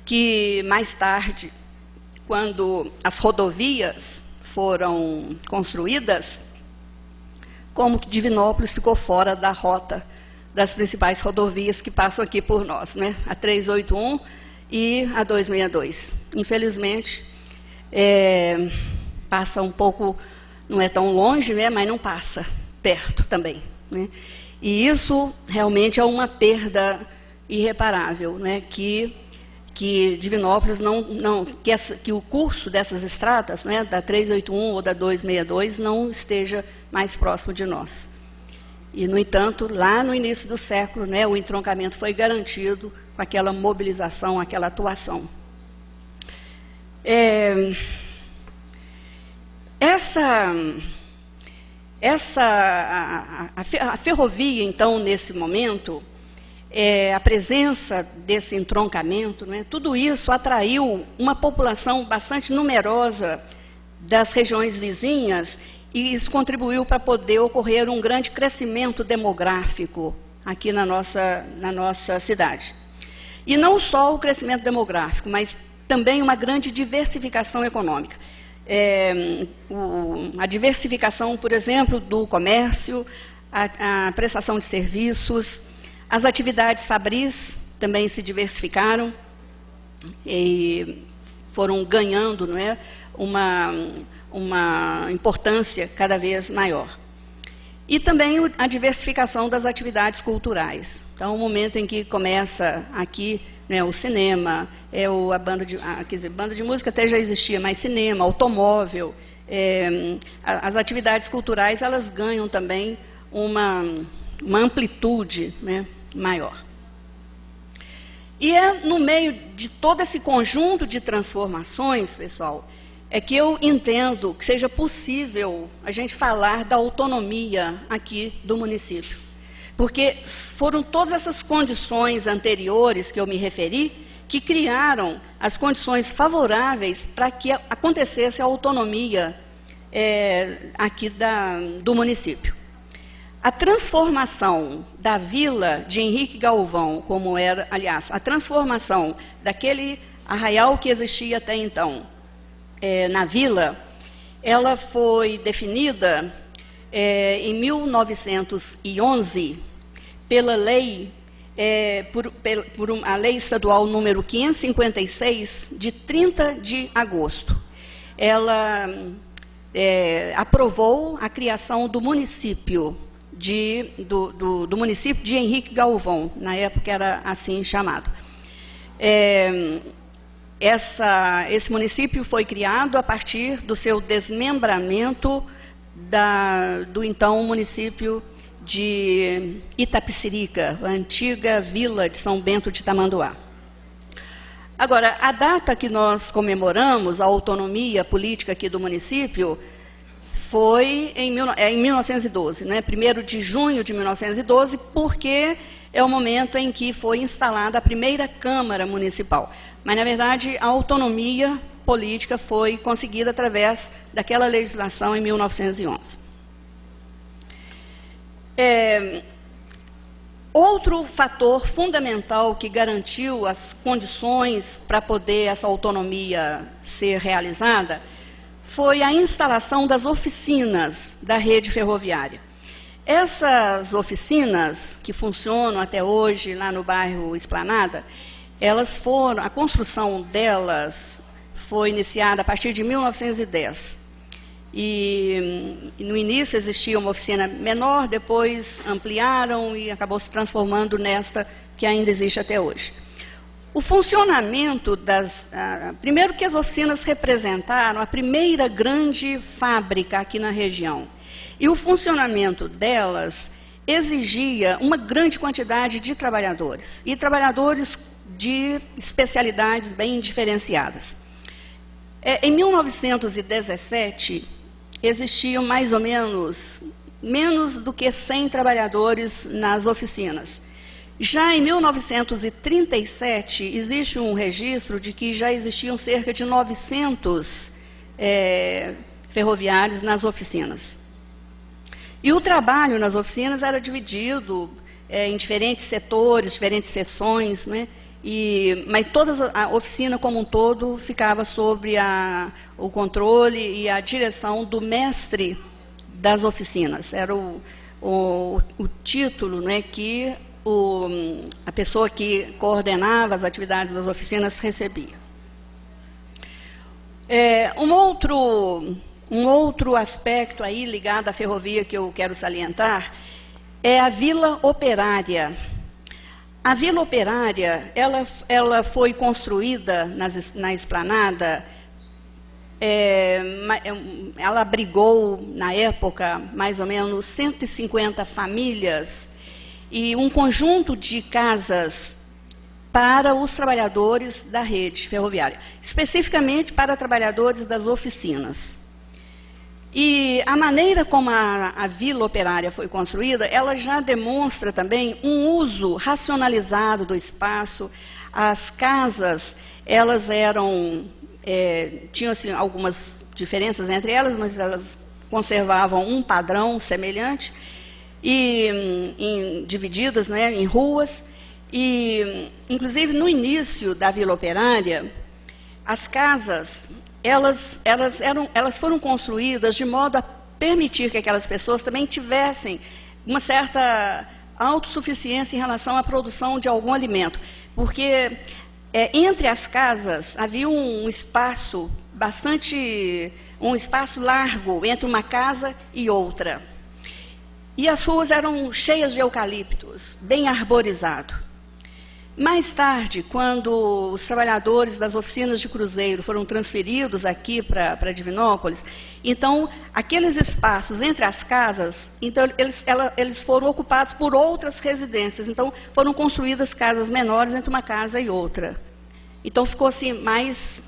C: que mais tarde, quando as rodovias foram construídas, como que Divinópolis ficou fora da rota das principais rodovias que passam aqui por nós, né? A 381 e a 262. Infelizmente, passa um pouco, não é tão longe, né? Mas não passa perto também, né? E isso realmente é uma perda irreparável, né? Que Divinópolis que o curso dessas estradas, né, da 381 ou da 262, não esteja mais próximo de nós. E, no entanto, lá no início do século, né, o entroncamento foi garantido com aquela mobilização, aquela atuação. A ferrovia, então, nesse momento, a presença desse entroncamento, né, tudo isso atraiu uma população bastante numerosa das regiões vizinhas, e isso contribuiu para poder ocorrer um grande crescimento demográfico aqui na nossa cidade. E não só o crescimento demográfico, mas também uma grande diversificação econômica. A diversificação, por exemplo, do comércio, a prestação de serviços, as atividades fabris também se diversificaram e foram ganhando, não é, uma importância cada vez maior. E também a diversificação das atividades culturais. Então, o momento em que começa aqui, né, o cinema, banda de música até já existia, mas cinema, automóvel, as atividades culturais, elas ganham também uma amplitude, né, maior. E no meio de todo esse conjunto de transformações, pessoal, é que eu entendo que seja possível a gente falar da autonomia aqui do município. Porque foram todas essas condições anteriores que eu me referi que criaram as condições favoráveis para que acontecesse a autonomia aqui do município. A transformação da vila de Henrique Galvão, como era, aliás, a transformação daquele arraial que existia até então, na vila, ela foi definida em 1911 pela lei, a lei estadual número 556, de 30 de agosto. Ela aprovou a criação do município do município de Henrique Galvão, na época era assim chamado. Esse município foi criado a partir do seu desmembramento do então município de Itapecerica, a antiga vila de São Bento de Tamanduá. Agora, a data que nós comemoramos a autonomia política aqui do município foi em 1912, né? 1º de junho de 1912, porque é o momento em que foi instalada a primeira Câmara Municipal. Mas, na verdade, a autonomia política foi conseguida através daquela legislação em 1911. Outro fator fundamental que garantiu as condições para poder essa autonomia ser realizada foi a instalação das oficinas da rede ferroviária. Essas oficinas, que funcionam até hoje lá no bairro Esplanada, a construção delas foi iniciada a partir de 1910. E no início existia uma oficina menor, depois ampliaram e acabou se transformando nesta que ainda existe até hoje. O funcionamento primeiro que as oficinas representaram a primeira grande fábrica aqui na região. E o funcionamento delas exigia uma grande quantidade de trabalhadores, e trabalhadores de especialidades bem diferenciadas. Em 1917, existiam mais ou menos do que 100 trabalhadores nas oficinas. Já em 1937, existe um registro de que já existiam cerca de 900 ferroviários nas oficinas. E o trabalho nas oficinas era dividido em diferentes setores, diferentes seções, né? Mas a oficina como um todo ficava sob o controle e a direção do mestre das oficinas. Era o título, né, que a pessoa que coordenava as atividades das oficinas recebia. Um outro aspecto aí ligado à ferrovia que eu quero salientar é a Vila Operária. A Vila Operária, ela foi construída na esplanada, ela abrigou, na época, mais ou menos 150 famílias e um conjunto de casas para os trabalhadores da rede ferroviária, especificamente para trabalhadores das oficinas. E a maneira como a Vila Operária foi construída, ela já demonstra também um uso racionalizado do espaço. As casas, elas tinham assim, algumas diferenças entre elas, mas elas conservavam um padrão semelhante, e divididas, né, em ruas. E, inclusive, no início da Vila Operária, as casas elas foram construídas de modo a permitir que aquelas pessoas também tivessem uma certa autossuficiência em relação à produção de algum alimento. Porque entre as casas havia um espaço largo entre uma casa e outra. E as ruas eram cheias de eucaliptos, bem arborizado. Mais tarde, quando os trabalhadores das oficinas de cruzeiro foram transferidos aqui para Divinópolis, então, aqueles espaços entre as casas, então, eles foram ocupados por outras residências. Então, foram construídas casas menores entre uma casa e outra. Então, ficou assim, mais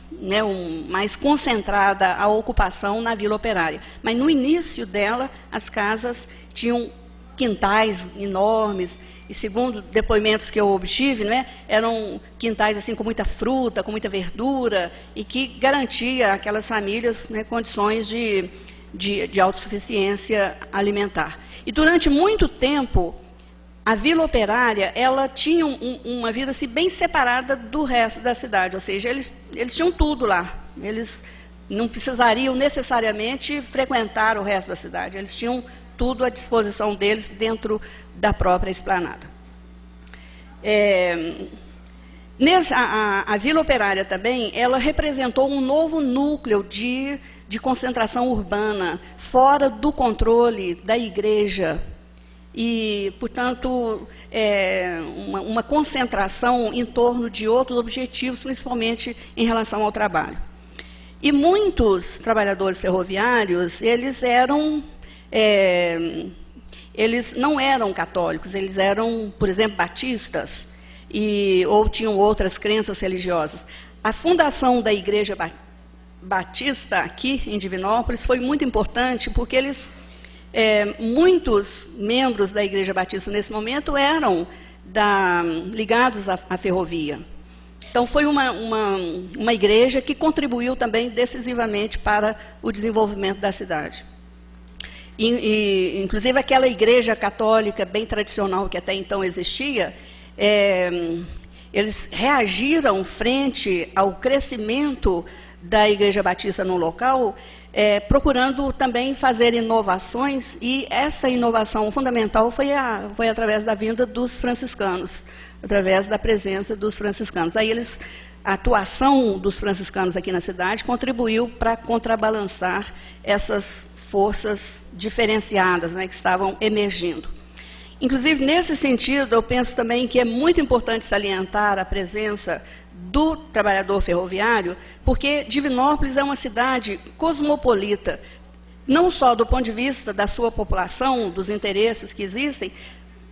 C: concentrada a ocupação na Vila Operária. Mas, no início dela, as casas tinham quintais enormes, e segundo depoimentos que eu obtive, né, eram quintais assim, com muita fruta, com muita verdura, e que garantia àquelas famílias, né, condições de autossuficiência alimentar. E durante muito tempo, a Vila Operária, ela tinha uma vida assim, bem separada do resto da cidade, ou seja, eles tinham tudo lá, eles não precisariam necessariamente frequentar o resto da cidade, eles tinham tudo à disposição deles dentro da própria esplanada. A Vila Operária também, ela representou um novo núcleo de concentração urbana, fora do controle da igreja, e, portanto, uma concentração em torno de outros objetivos, principalmente em relação ao trabalho. E muitos trabalhadores ferroviários, eles não eram católicos, eles eram, por exemplo, batistas, ou tinham outras crenças religiosas. A fundação da Igreja Batista aqui em Divinópolis foi muito importante, porque muitos membros da Igreja Batista nesse momento eram ligados à ferrovia. Então, foi uma igreja que contribuiu também decisivamente para o desenvolvimento da cidade. Inclusive, aquela igreja católica bem tradicional que até então existia, eles reagiram frente ao crescimento da Igreja Batista no local, procurando também fazer inovações, e essa inovação fundamental foi através da vinda dos franciscanos, através da presença dos franciscanos. Aí eles atuação dos franciscanos aqui na cidade contribuiu para contrabalançar essas forças diferenciadas, né, que estavam emergindo. Inclusive, nesse sentido, eu penso também que é muito importante salientar a presença do trabalhador ferroviário, porque Divinópolis é uma cidade cosmopolita, não só do ponto de vista da sua população, dos interesses que existem,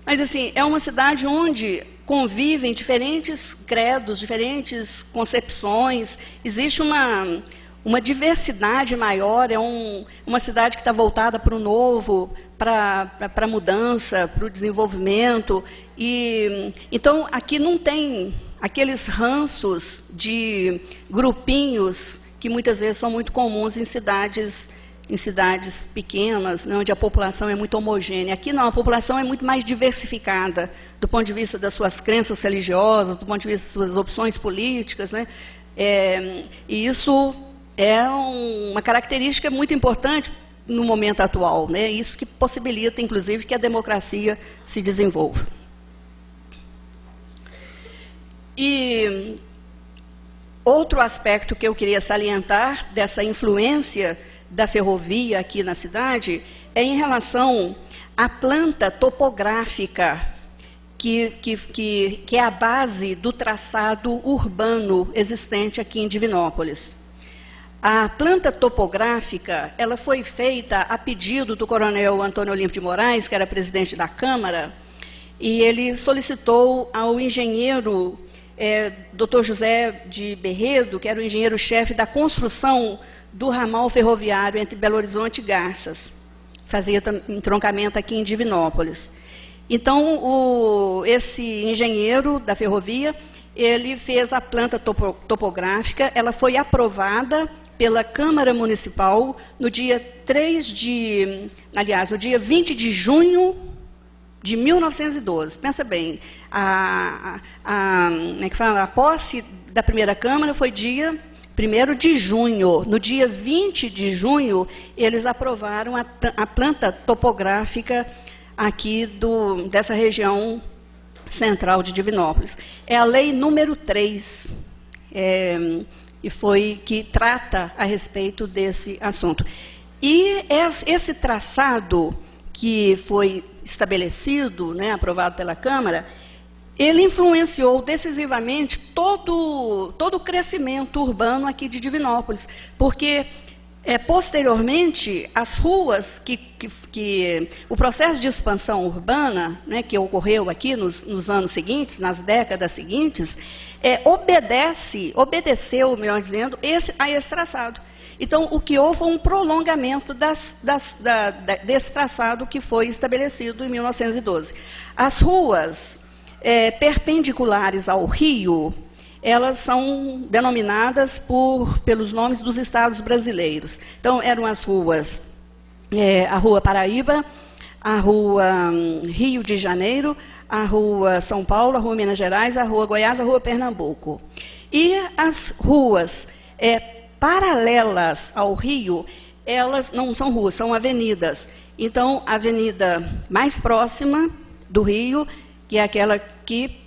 C: mas assim, é uma cidade onde convivem diferentes credos, diferentes concepções, existe uma diversidade maior, é uma cidade que está voltada para o novo, para a mudança, para o desenvolvimento. Então, aqui não tem aqueles ranços de grupinhos que muitas vezes são muito comuns em cidades pequenas, né, onde a população é muito homogênea. Aqui não, a população é muito mais diversificada, do ponto de vista das suas crenças religiosas, do ponto de vista das suas opções políticas, né? E isso é uma característica muito importante no momento atual, né? Isso que possibilita, inclusive, que a democracia se desenvolva. E outro aspecto que eu queria salientar dessa influência da ferrovia aqui na cidade é em relação à planta topográfica, que é a base do traçado urbano existente aqui em Divinópolis. A planta topográfica, ela foi feita a pedido do coronel Antônio Olímpio de Moraes, que era presidente da Câmara, e ele solicitou ao engenheiro Dr. José de Berredo, que era o engenheiro-chefe da construção do ramal ferroviário entre Belo Horizonte e Garças. Fazia entroncamento aqui em Divinópolis. Então, esse engenheiro da ferrovia, ele fez a planta topográfica, ela foi aprovada pela Câmara Municipal no dia 20 de junho de 1912. Pensa bem, como é que fala? A posse da primeira Câmara foi dia 1º de junho. No dia 20 de junho, eles aprovaram a planta topográfica aqui dessa região central de Divinópolis. É a lei número 3, e foi que trata a respeito desse assunto. E esse traçado que foi estabelecido, né, aprovado pela Câmara, ele influenciou decisivamente todo o crescimento urbano aqui de Divinópolis, porque posteriormente as ruas o processo de expansão urbana, né, que ocorreu aqui nos anos seguintes, nas décadas seguintes, obedeceu, melhor dizendo, a esse traçado. Então, o que houve foi um prolongamento desse traçado que foi estabelecido em 1912. As ruas perpendiculares ao rio, elas são denominadas pelos nomes dos estados brasileiros. Então, eram as ruas, a Rua Paraíba, a Rua Rio de Janeiro, a Rua São Paulo, a Rua Minas Gerais, a Rua Goiás, a Rua Pernambuco. E as ruas paralelas ao rio, elas não são ruas, são avenidas. Então, a avenida mais próxima do rio, que é aquela que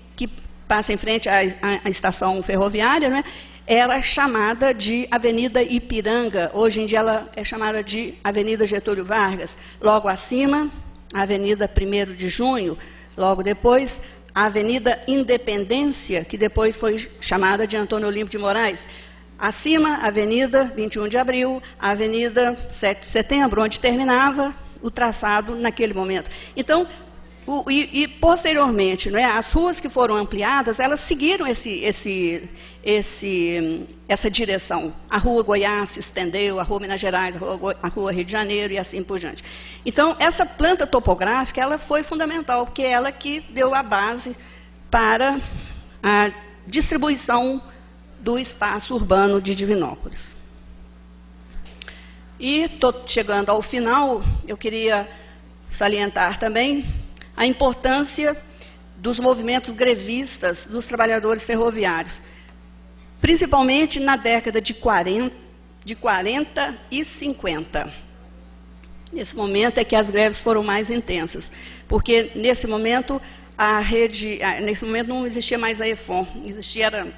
C: passa em frente à estação ferroviária, né, era chamada de Avenida Ipiranga. Hoje em dia ela é chamada de Avenida Getúlio Vargas. Logo acima, a Avenida 1º de Junho. Logo depois, a Avenida Independência, que depois foi chamada de Antônio Olímpio de Moraes. Acima, a Avenida 21 de Abril, a Avenida 7 de Setembro, onde terminava o traçado naquele momento. Então, posteriormente, né, as ruas que foram ampliadas, elas seguiram essa direção. A Rua Goiás se estendeu, a Rua Minas Gerais, a Rua Rio de Janeiro e assim por diante. Então, essa planta topográfica, ela foi fundamental, porque é ela que deu a base para a distribuição do espaço urbano de Divinópolis. E estou chegando ao final, eu queria salientar também a importância dos movimentos grevistas dos trabalhadores ferroviários, principalmente na década de 40 e 50. Nesse momento é que as greves foram mais intensas, porque nesse momento não existia mais a EFON, existia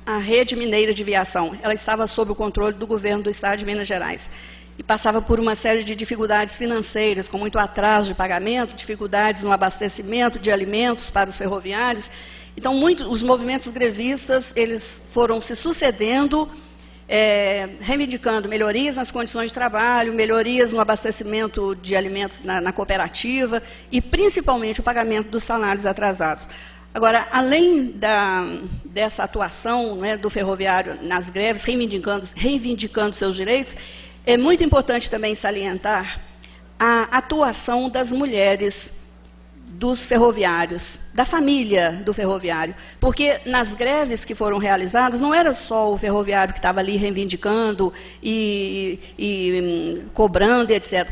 C: a Rede Mineira de Viação. Ela estava sob o controle do governo do Estado de Minas Gerais e passava por uma série de dificuldades financeiras, com muito atraso de pagamento, dificuldades no abastecimento de alimentos para os ferroviários. Então, os movimentos grevistas, eles foram se sucedendo, reivindicando melhorias nas condições de trabalho, melhorias no abastecimento de alimentos na cooperativa e, principalmente, o pagamento dos salários atrasados. Agora, além dessa atuação, né, do ferroviário nas greves, reivindicando seus direitos, é muito importante também salientar a atuação das mulheres dos ferroviários, da família do ferroviário, porque nas greves que foram realizadas, não era só o ferroviário que estava ali reivindicando e cobrando, etc.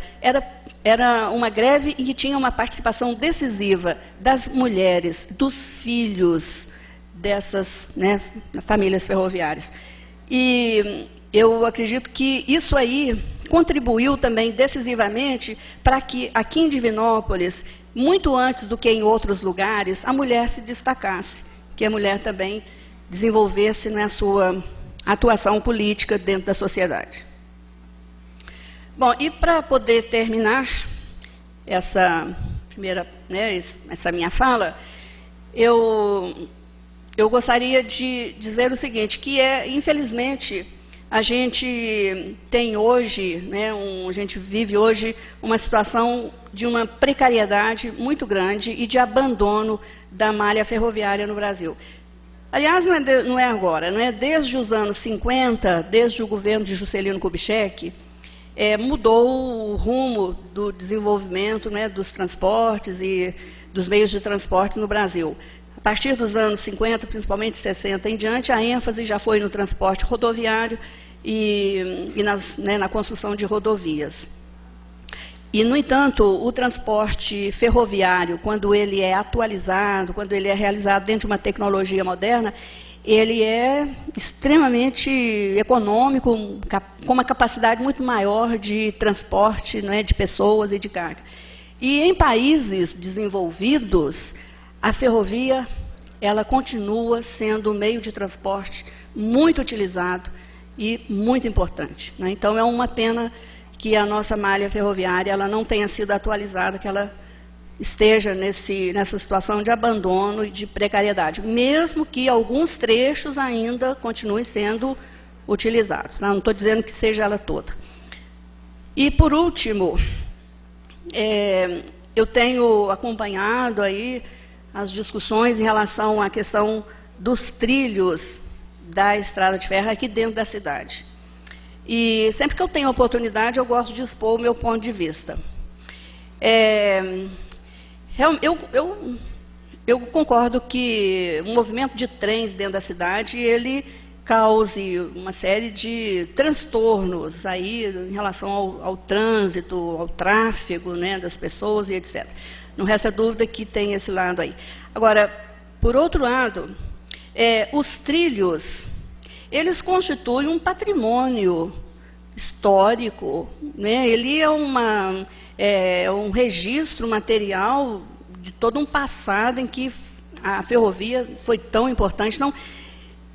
C: Era uma greve em que tinha uma participação decisiva das mulheres, dos filhos dessas, né, famílias ferroviárias. E eu acredito que isso aí contribuiu também decisivamente para que aqui em Divinópolis, muito antes do que em outros lugares, a mulher se destacasse, que a mulher também desenvolvesse, né, a sua atuação política dentro da sociedade. Bom, e para poder terminar essa primeira, né, essa minha fala, eu gostaria de dizer o seguinte, que infelizmente, a gente tem hoje, né, a gente vive hoje uma situação de uma precariedade muito grande e de abandono da malha ferroviária no Brasil. Aliás, não é agora, não é desde os anos 50, desde o governo de Juscelino Kubitschek, mudou o rumo do desenvolvimento, né, dos transportes e dos meios de transporte no Brasil. A partir dos anos 50, principalmente 60 em diante, a ênfase já foi no transporte rodoviário e na construção de rodovias. E, no entanto, o transporte ferroviário, quando ele é atualizado, quando ele é realizado dentro de uma tecnologia moderna, ele é extremamente econômico, com uma capacidade muito maior de transporte, né, de pessoas e de carga. E em países desenvolvidos, a ferrovia, ela continua sendo um meio de transporte muito utilizado e muito importante, né? Então, é uma pena que a nossa malha ferroviária ela não tenha sido atualizada, que ela esteja nessa situação de abandono e de precariedade, mesmo que alguns trechos ainda continuem sendo utilizados. Não estou dizendo que seja ela toda. E, por último, eu tenho acompanhado aí as discussões em relação à questão dos trilhos da estrada de ferro aqui dentro da cidade. E sempre que eu tenho oportunidade, eu gosto de expor o meu ponto de vista. Eu concordo que o movimento de trens dentro da cidade, ele cause uma série de transtornos aí em relação ao trânsito, ao tráfego, né, das pessoas e etc. Não resta dúvida que tem esse lado aí. Agora, por outro lado, os trilhos, eles constituem um patrimônio histórico, né? Ele é um registro material de todo um passado em que a ferrovia foi tão importante. Não,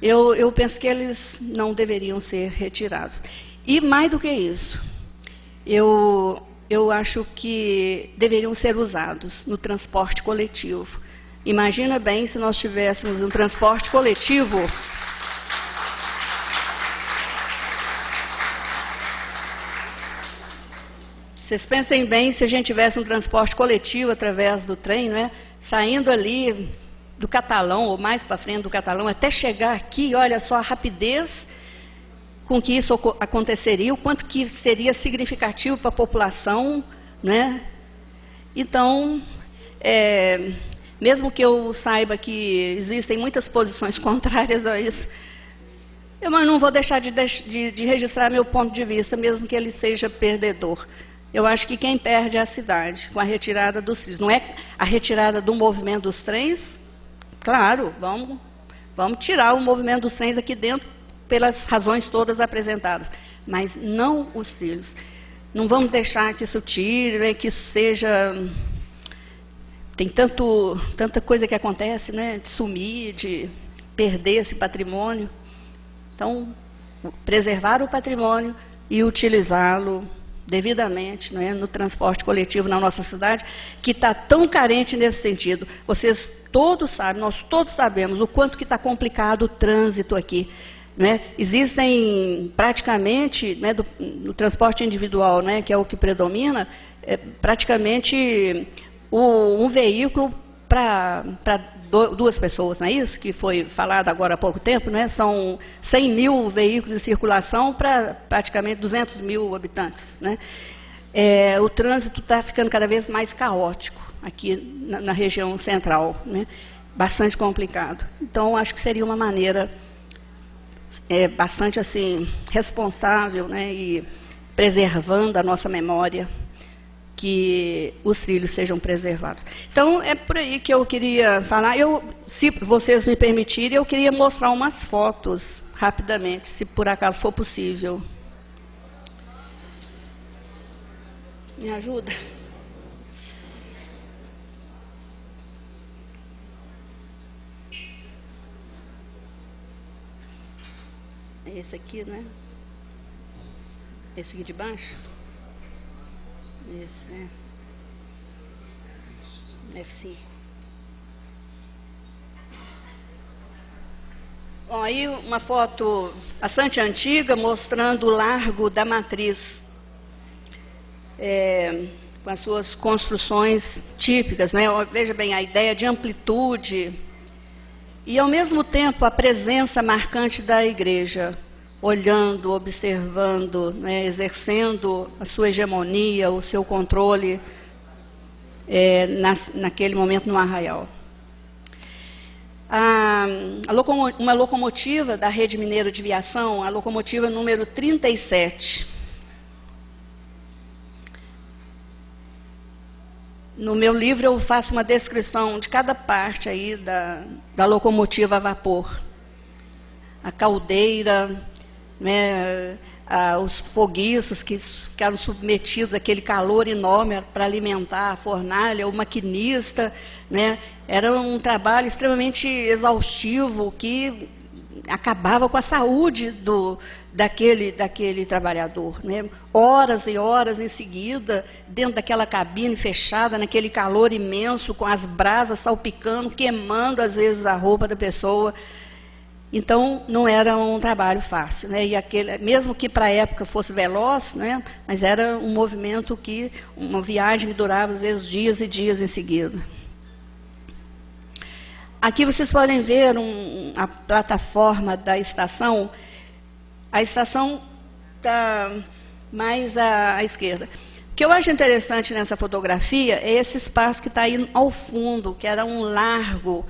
C: eu penso que eles não deveriam ser retirados. E mais do que isso, eu acho que deveriam ser usados no transporte coletivo. Imagina bem se nós tivéssemos um transporte coletivo Vocês pensem bem se a gente tivesse um transporte coletivo através do trem, né, saindo ali do Catalão, ou mais para frente do Catalão, até chegar aqui, olha só a rapidez com que isso aconteceria, o quanto que seria significativo para a população, né? Então, mesmo que eu saiba que existem muitas posições contrárias a isso, eu não vou deixar de registrar meu ponto de vista, mesmo que ele seja perdedor. Eu acho que quem perde é a cidade, com a retirada dos trens. Não é a retirada do movimento dos trens? Claro, vamos tirar o movimento dos trens aqui dentro, pelas razões todas apresentadas, mas não os trilhos. Não vamos deixar que isso tire, né, que isso seja... Tem tanta coisa que acontece, né, de sumir, de perder esse patrimônio. Então, preservar o patrimônio e utilizá-lo devidamente, né, no transporte coletivo na nossa cidade, que está tão carente nesse sentido. Vocês todos sabem, nós todos sabemos o quanto que está complicado o trânsito aqui. Né? Existem praticamente, né, no transporte individual, né, que é o que predomina, praticamente um veículo para duas pessoas, não é isso? Que foi falado agora há pouco tempo, né? São 100 mil veículos em circulação para praticamente 200 mil habitantes. Né? O trânsito está ficando cada vez mais caótico aqui na região central, né? Bastante complicado. Então, acho que seria uma maneira bastante assim, responsável, né? E preservando a nossa memória, que os trilhos sejam preservados. Então, é por aí que eu queria falar. Se vocês me permitirem, eu queria mostrar umas fotos, rapidamente, se por acaso for possível. Me ajuda? É esse aqui, né? Esse aqui de baixo? Esse, né? F5. Bom, aí uma foto bastante antiga, mostrando o Largo da Matriz, com as suas construções típicas, né? Veja bem, a ideia de amplitude e, ao mesmo tempo, a presença marcante da igreja, olhando, observando, né, exercendo a sua hegemonia, o seu controle naquele momento no arraial. Uma locomotiva da Rede Mineira de Viação, a locomotiva número 37. No meu livro eu faço uma descrição de cada parte aí da locomotiva a vapor. A caldeira, né, os foguiços que ficaram submetidos àquele calor enorme para alimentar a fornalha, o maquinista, né, era um trabalho extremamente exaustivo que acabava com a saúde daquele trabalhador, né? Horas e horas em seguida, dentro daquela cabine fechada, naquele calor imenso, com as brasas salpicando, queimando às vezes a roupa da pessoa. Então, não era um trabalho fácil, né? E mesmo que para a época fosse veloz, né? Mas era um movimento uma viagem que durava às vezes dias e dias em seguida. Aqui vocês podem ver a plataforma da estação. A estação está mais à esquerda. O que eu acho interessante nessa fotografia é esse espaço que está aí ao fundo, que era um largo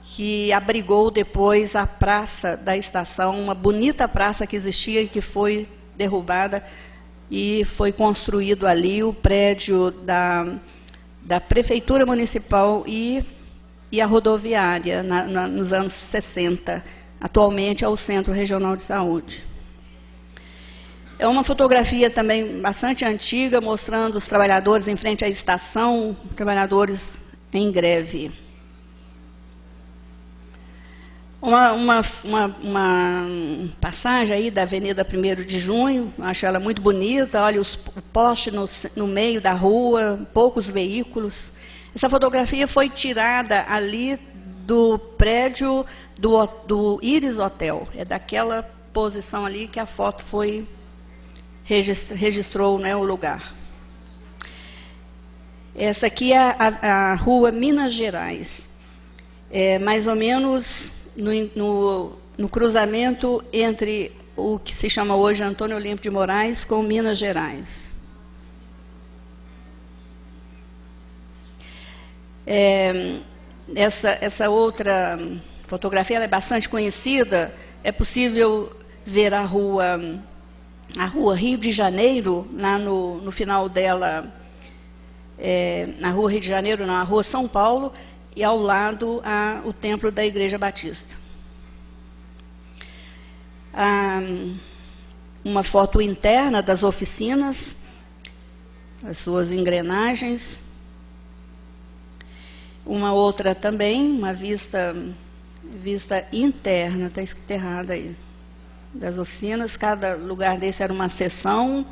C: que abrigou depois a praça da estação, uma bonita praça que existia e que foi derrubada, e foi construído ali o prédio da Prefeitura Municipal e a rodoviária, nos anos 60. Atualmente é o Centro Regional de Saúde. É uma fotografia também bastante antiga, mostrando os trabalhadores em frente à estação, trabalhadores em greve. Uma passagem aí da Avenida 1º de Junho, acho ela muito bonita, olha o poste no meio da rua, poucos veículos. Essa fotografia foi tirada ali do prédio do Iris Hotel, é daquela posição ali que a foto registrou, né, o lugar. Essa aqui é a rua Minas Gerais, mais ou menos no cruzamento entre o que se chama hoje Antônio Olímpio de Moraes com Minas Gerais. Essa outra fotografia ela é bastante conhecida, é possível ver a rua Rio de Janeiro, lá no final dela, na rua Rio de Janeiro, na rua São Paulo, e ao lado o templo da Igreja Batista. Uma foto interna das oficinas, as suas engrenagens. Uma outra também, uma vista interna, está escrito errado aí. das oficinas. Cada lugar desse era uma seção,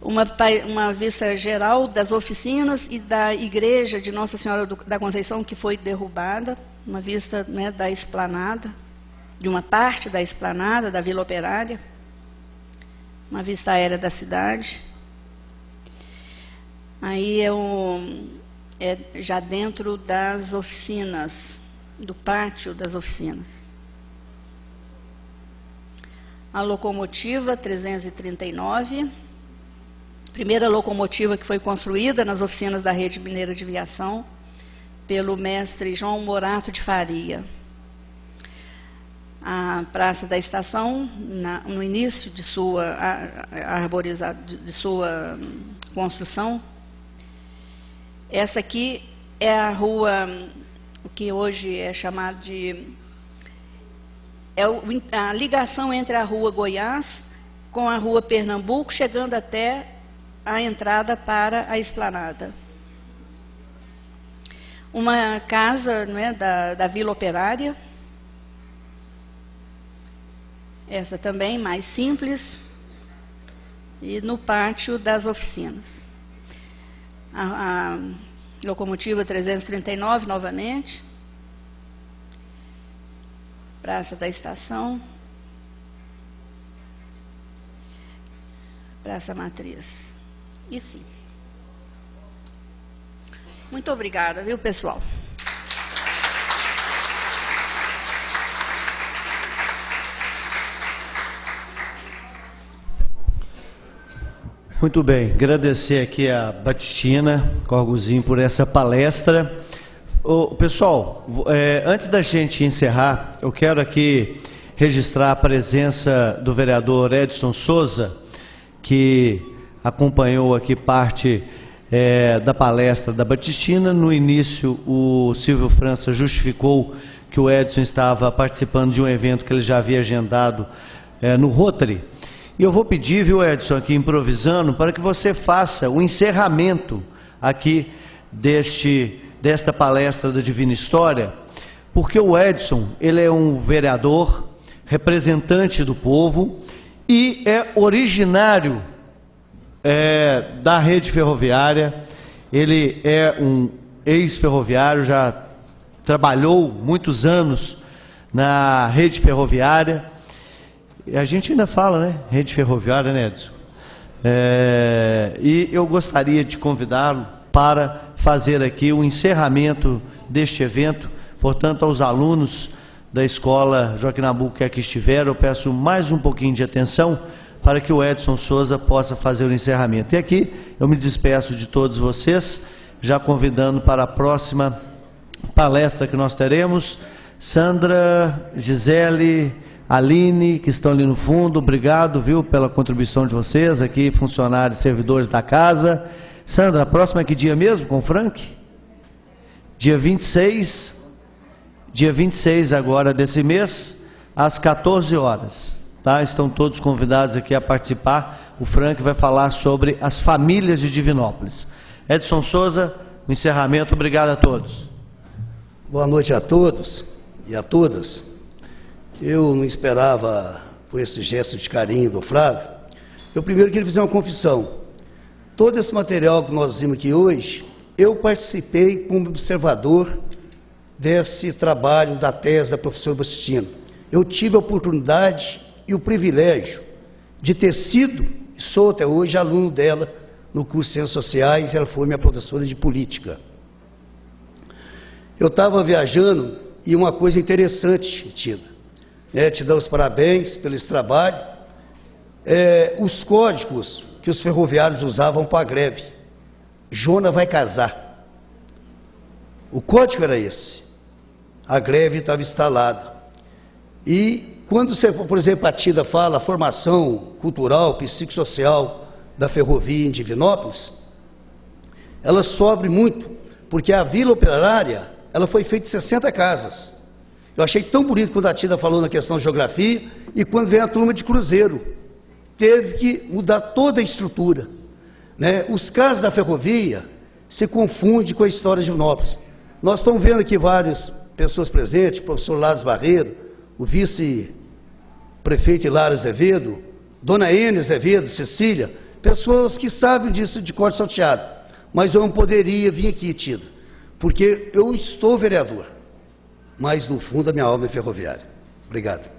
C: uma vista geral das oficinas e da igreja de Nossa Senhora da Conceição, que foi derrubada, uma vista, né, da esplanada, de uma parte da esplanada da Vila Operária, uma vista aérea da cidade. Aí é já dentro das oficinas, do pátio das oficinas. A locomotiva 339, primeira locomotiva que foi construída nas oficinas da Rede Mineira de Aviação, pelo mestre João Morato de Faria. A Praça da Estação, no início de sua construção. Essa aqui é a rua, o que hoje é chamado de... é a ligação entre a rua Goiás com a rua Pernambuco, chegando até a entrada para a esplanada. Uma casa, não é, da Vila Operária. Essa também, mais simples. E no pátio das oficinas. A locomotiva 339, novamente. Praça da Estação. Praça Matriz. E sim. Muito obrigada, viu, pessoal?
A: Muito bem, agradecer aqui a Batistina Corguzinho por essa palestra. Pessoal, antes da gente encerrar, eu quero aqui registrar a presença do vereador Edson Souza, que acompanhou aqui parte da palestra da Batistina. No início, o Silvio França justificou que o Edson estava participando de um evento que ele já havia agendado no Rotary. E eu vou pedir, viu, Edson, aqui improvisando, para que você faça o encerramento aqui desta palestra da Divina História, porque o Edson, ele é um vereador, representante do povo, e é originário da rede ferroviária. Ele é um ex-ferroviário, já trabalhou muitos anos na rede ferroviária. A gente ainda fala, né? Rede ferroviária, né, Edson? E eu gostaria de convidá-lo para fazer aqui o encerramento deste evento. Portanto, aos alunos da escola Joaquim Nabuco que aqui estiveram, eu peço mais um pouquinho de atenção para que o Edson Souza possa fazer o encerramento. E aqui eu me despeço de todos vocês, já convidando para a próxima palestra que nós teremos. Sandra, Gisele, Aline, que estão ali no fundo, obrigado, viu, pela contribuição de vocês, aqui, funcionários, servidores da casa. Sandra, a próxima é que dia mesmo, com o Frank? Dia 26 agora desse mês, às 14 horas, tá? Estão todos convidados aqui a participar. O Frank vai falar sobre as famílias de Divinópolis. Edson Souza, o encerramento, obrigado a todos.
D: Boa noite a todos e a todas. Eu não esperava por esse gesto de carinho do Flávio. Eu primeiro queria fazer uma confissão. Todo esse material que nós vimos aqui hoje, eu participei como observador desse trabalho da tese da professora Batistina. Eu tive a oportunidade e o privilégio de ter sido, e sou até hoje, aluno dela no curso de Ciências Sociais. Ela foi minha professora de política. Eu estava viajando e uma coisa interessante, Tida, te dou os parabéns pelo esse trabalho. Os códigos que os ferroviários usavam para a greve. Jona vai casar. O código era esse. A greve estava instalada. E quando você, por exemplo, a Tida fala a formação cultural, psicossocial da ferrovia em Divinópolis, ela sofre muito, porque a Vila Operária, ela foi feita de 60 casas. Eu achei tão bonito quando a Tida falou na questão de geografia, e quando vem a turma de Cruzeiro, teve que mudar toda a estrutura, né? Os casos da ferrovia se confundem com a história de Divinópolis. Nós estamos vendo aqui várias pessoas presentes, o professor Lázaro Barreiro, o prefeito Hilário Azevedo, dona Ene Azevedo, Cecília, pessoas que sabem disso de cor salteado, mas eu não poderia vir aqui, Tida, porque eu estou vereador, mas no fundo a minha alma é ferroviária. Obrigado.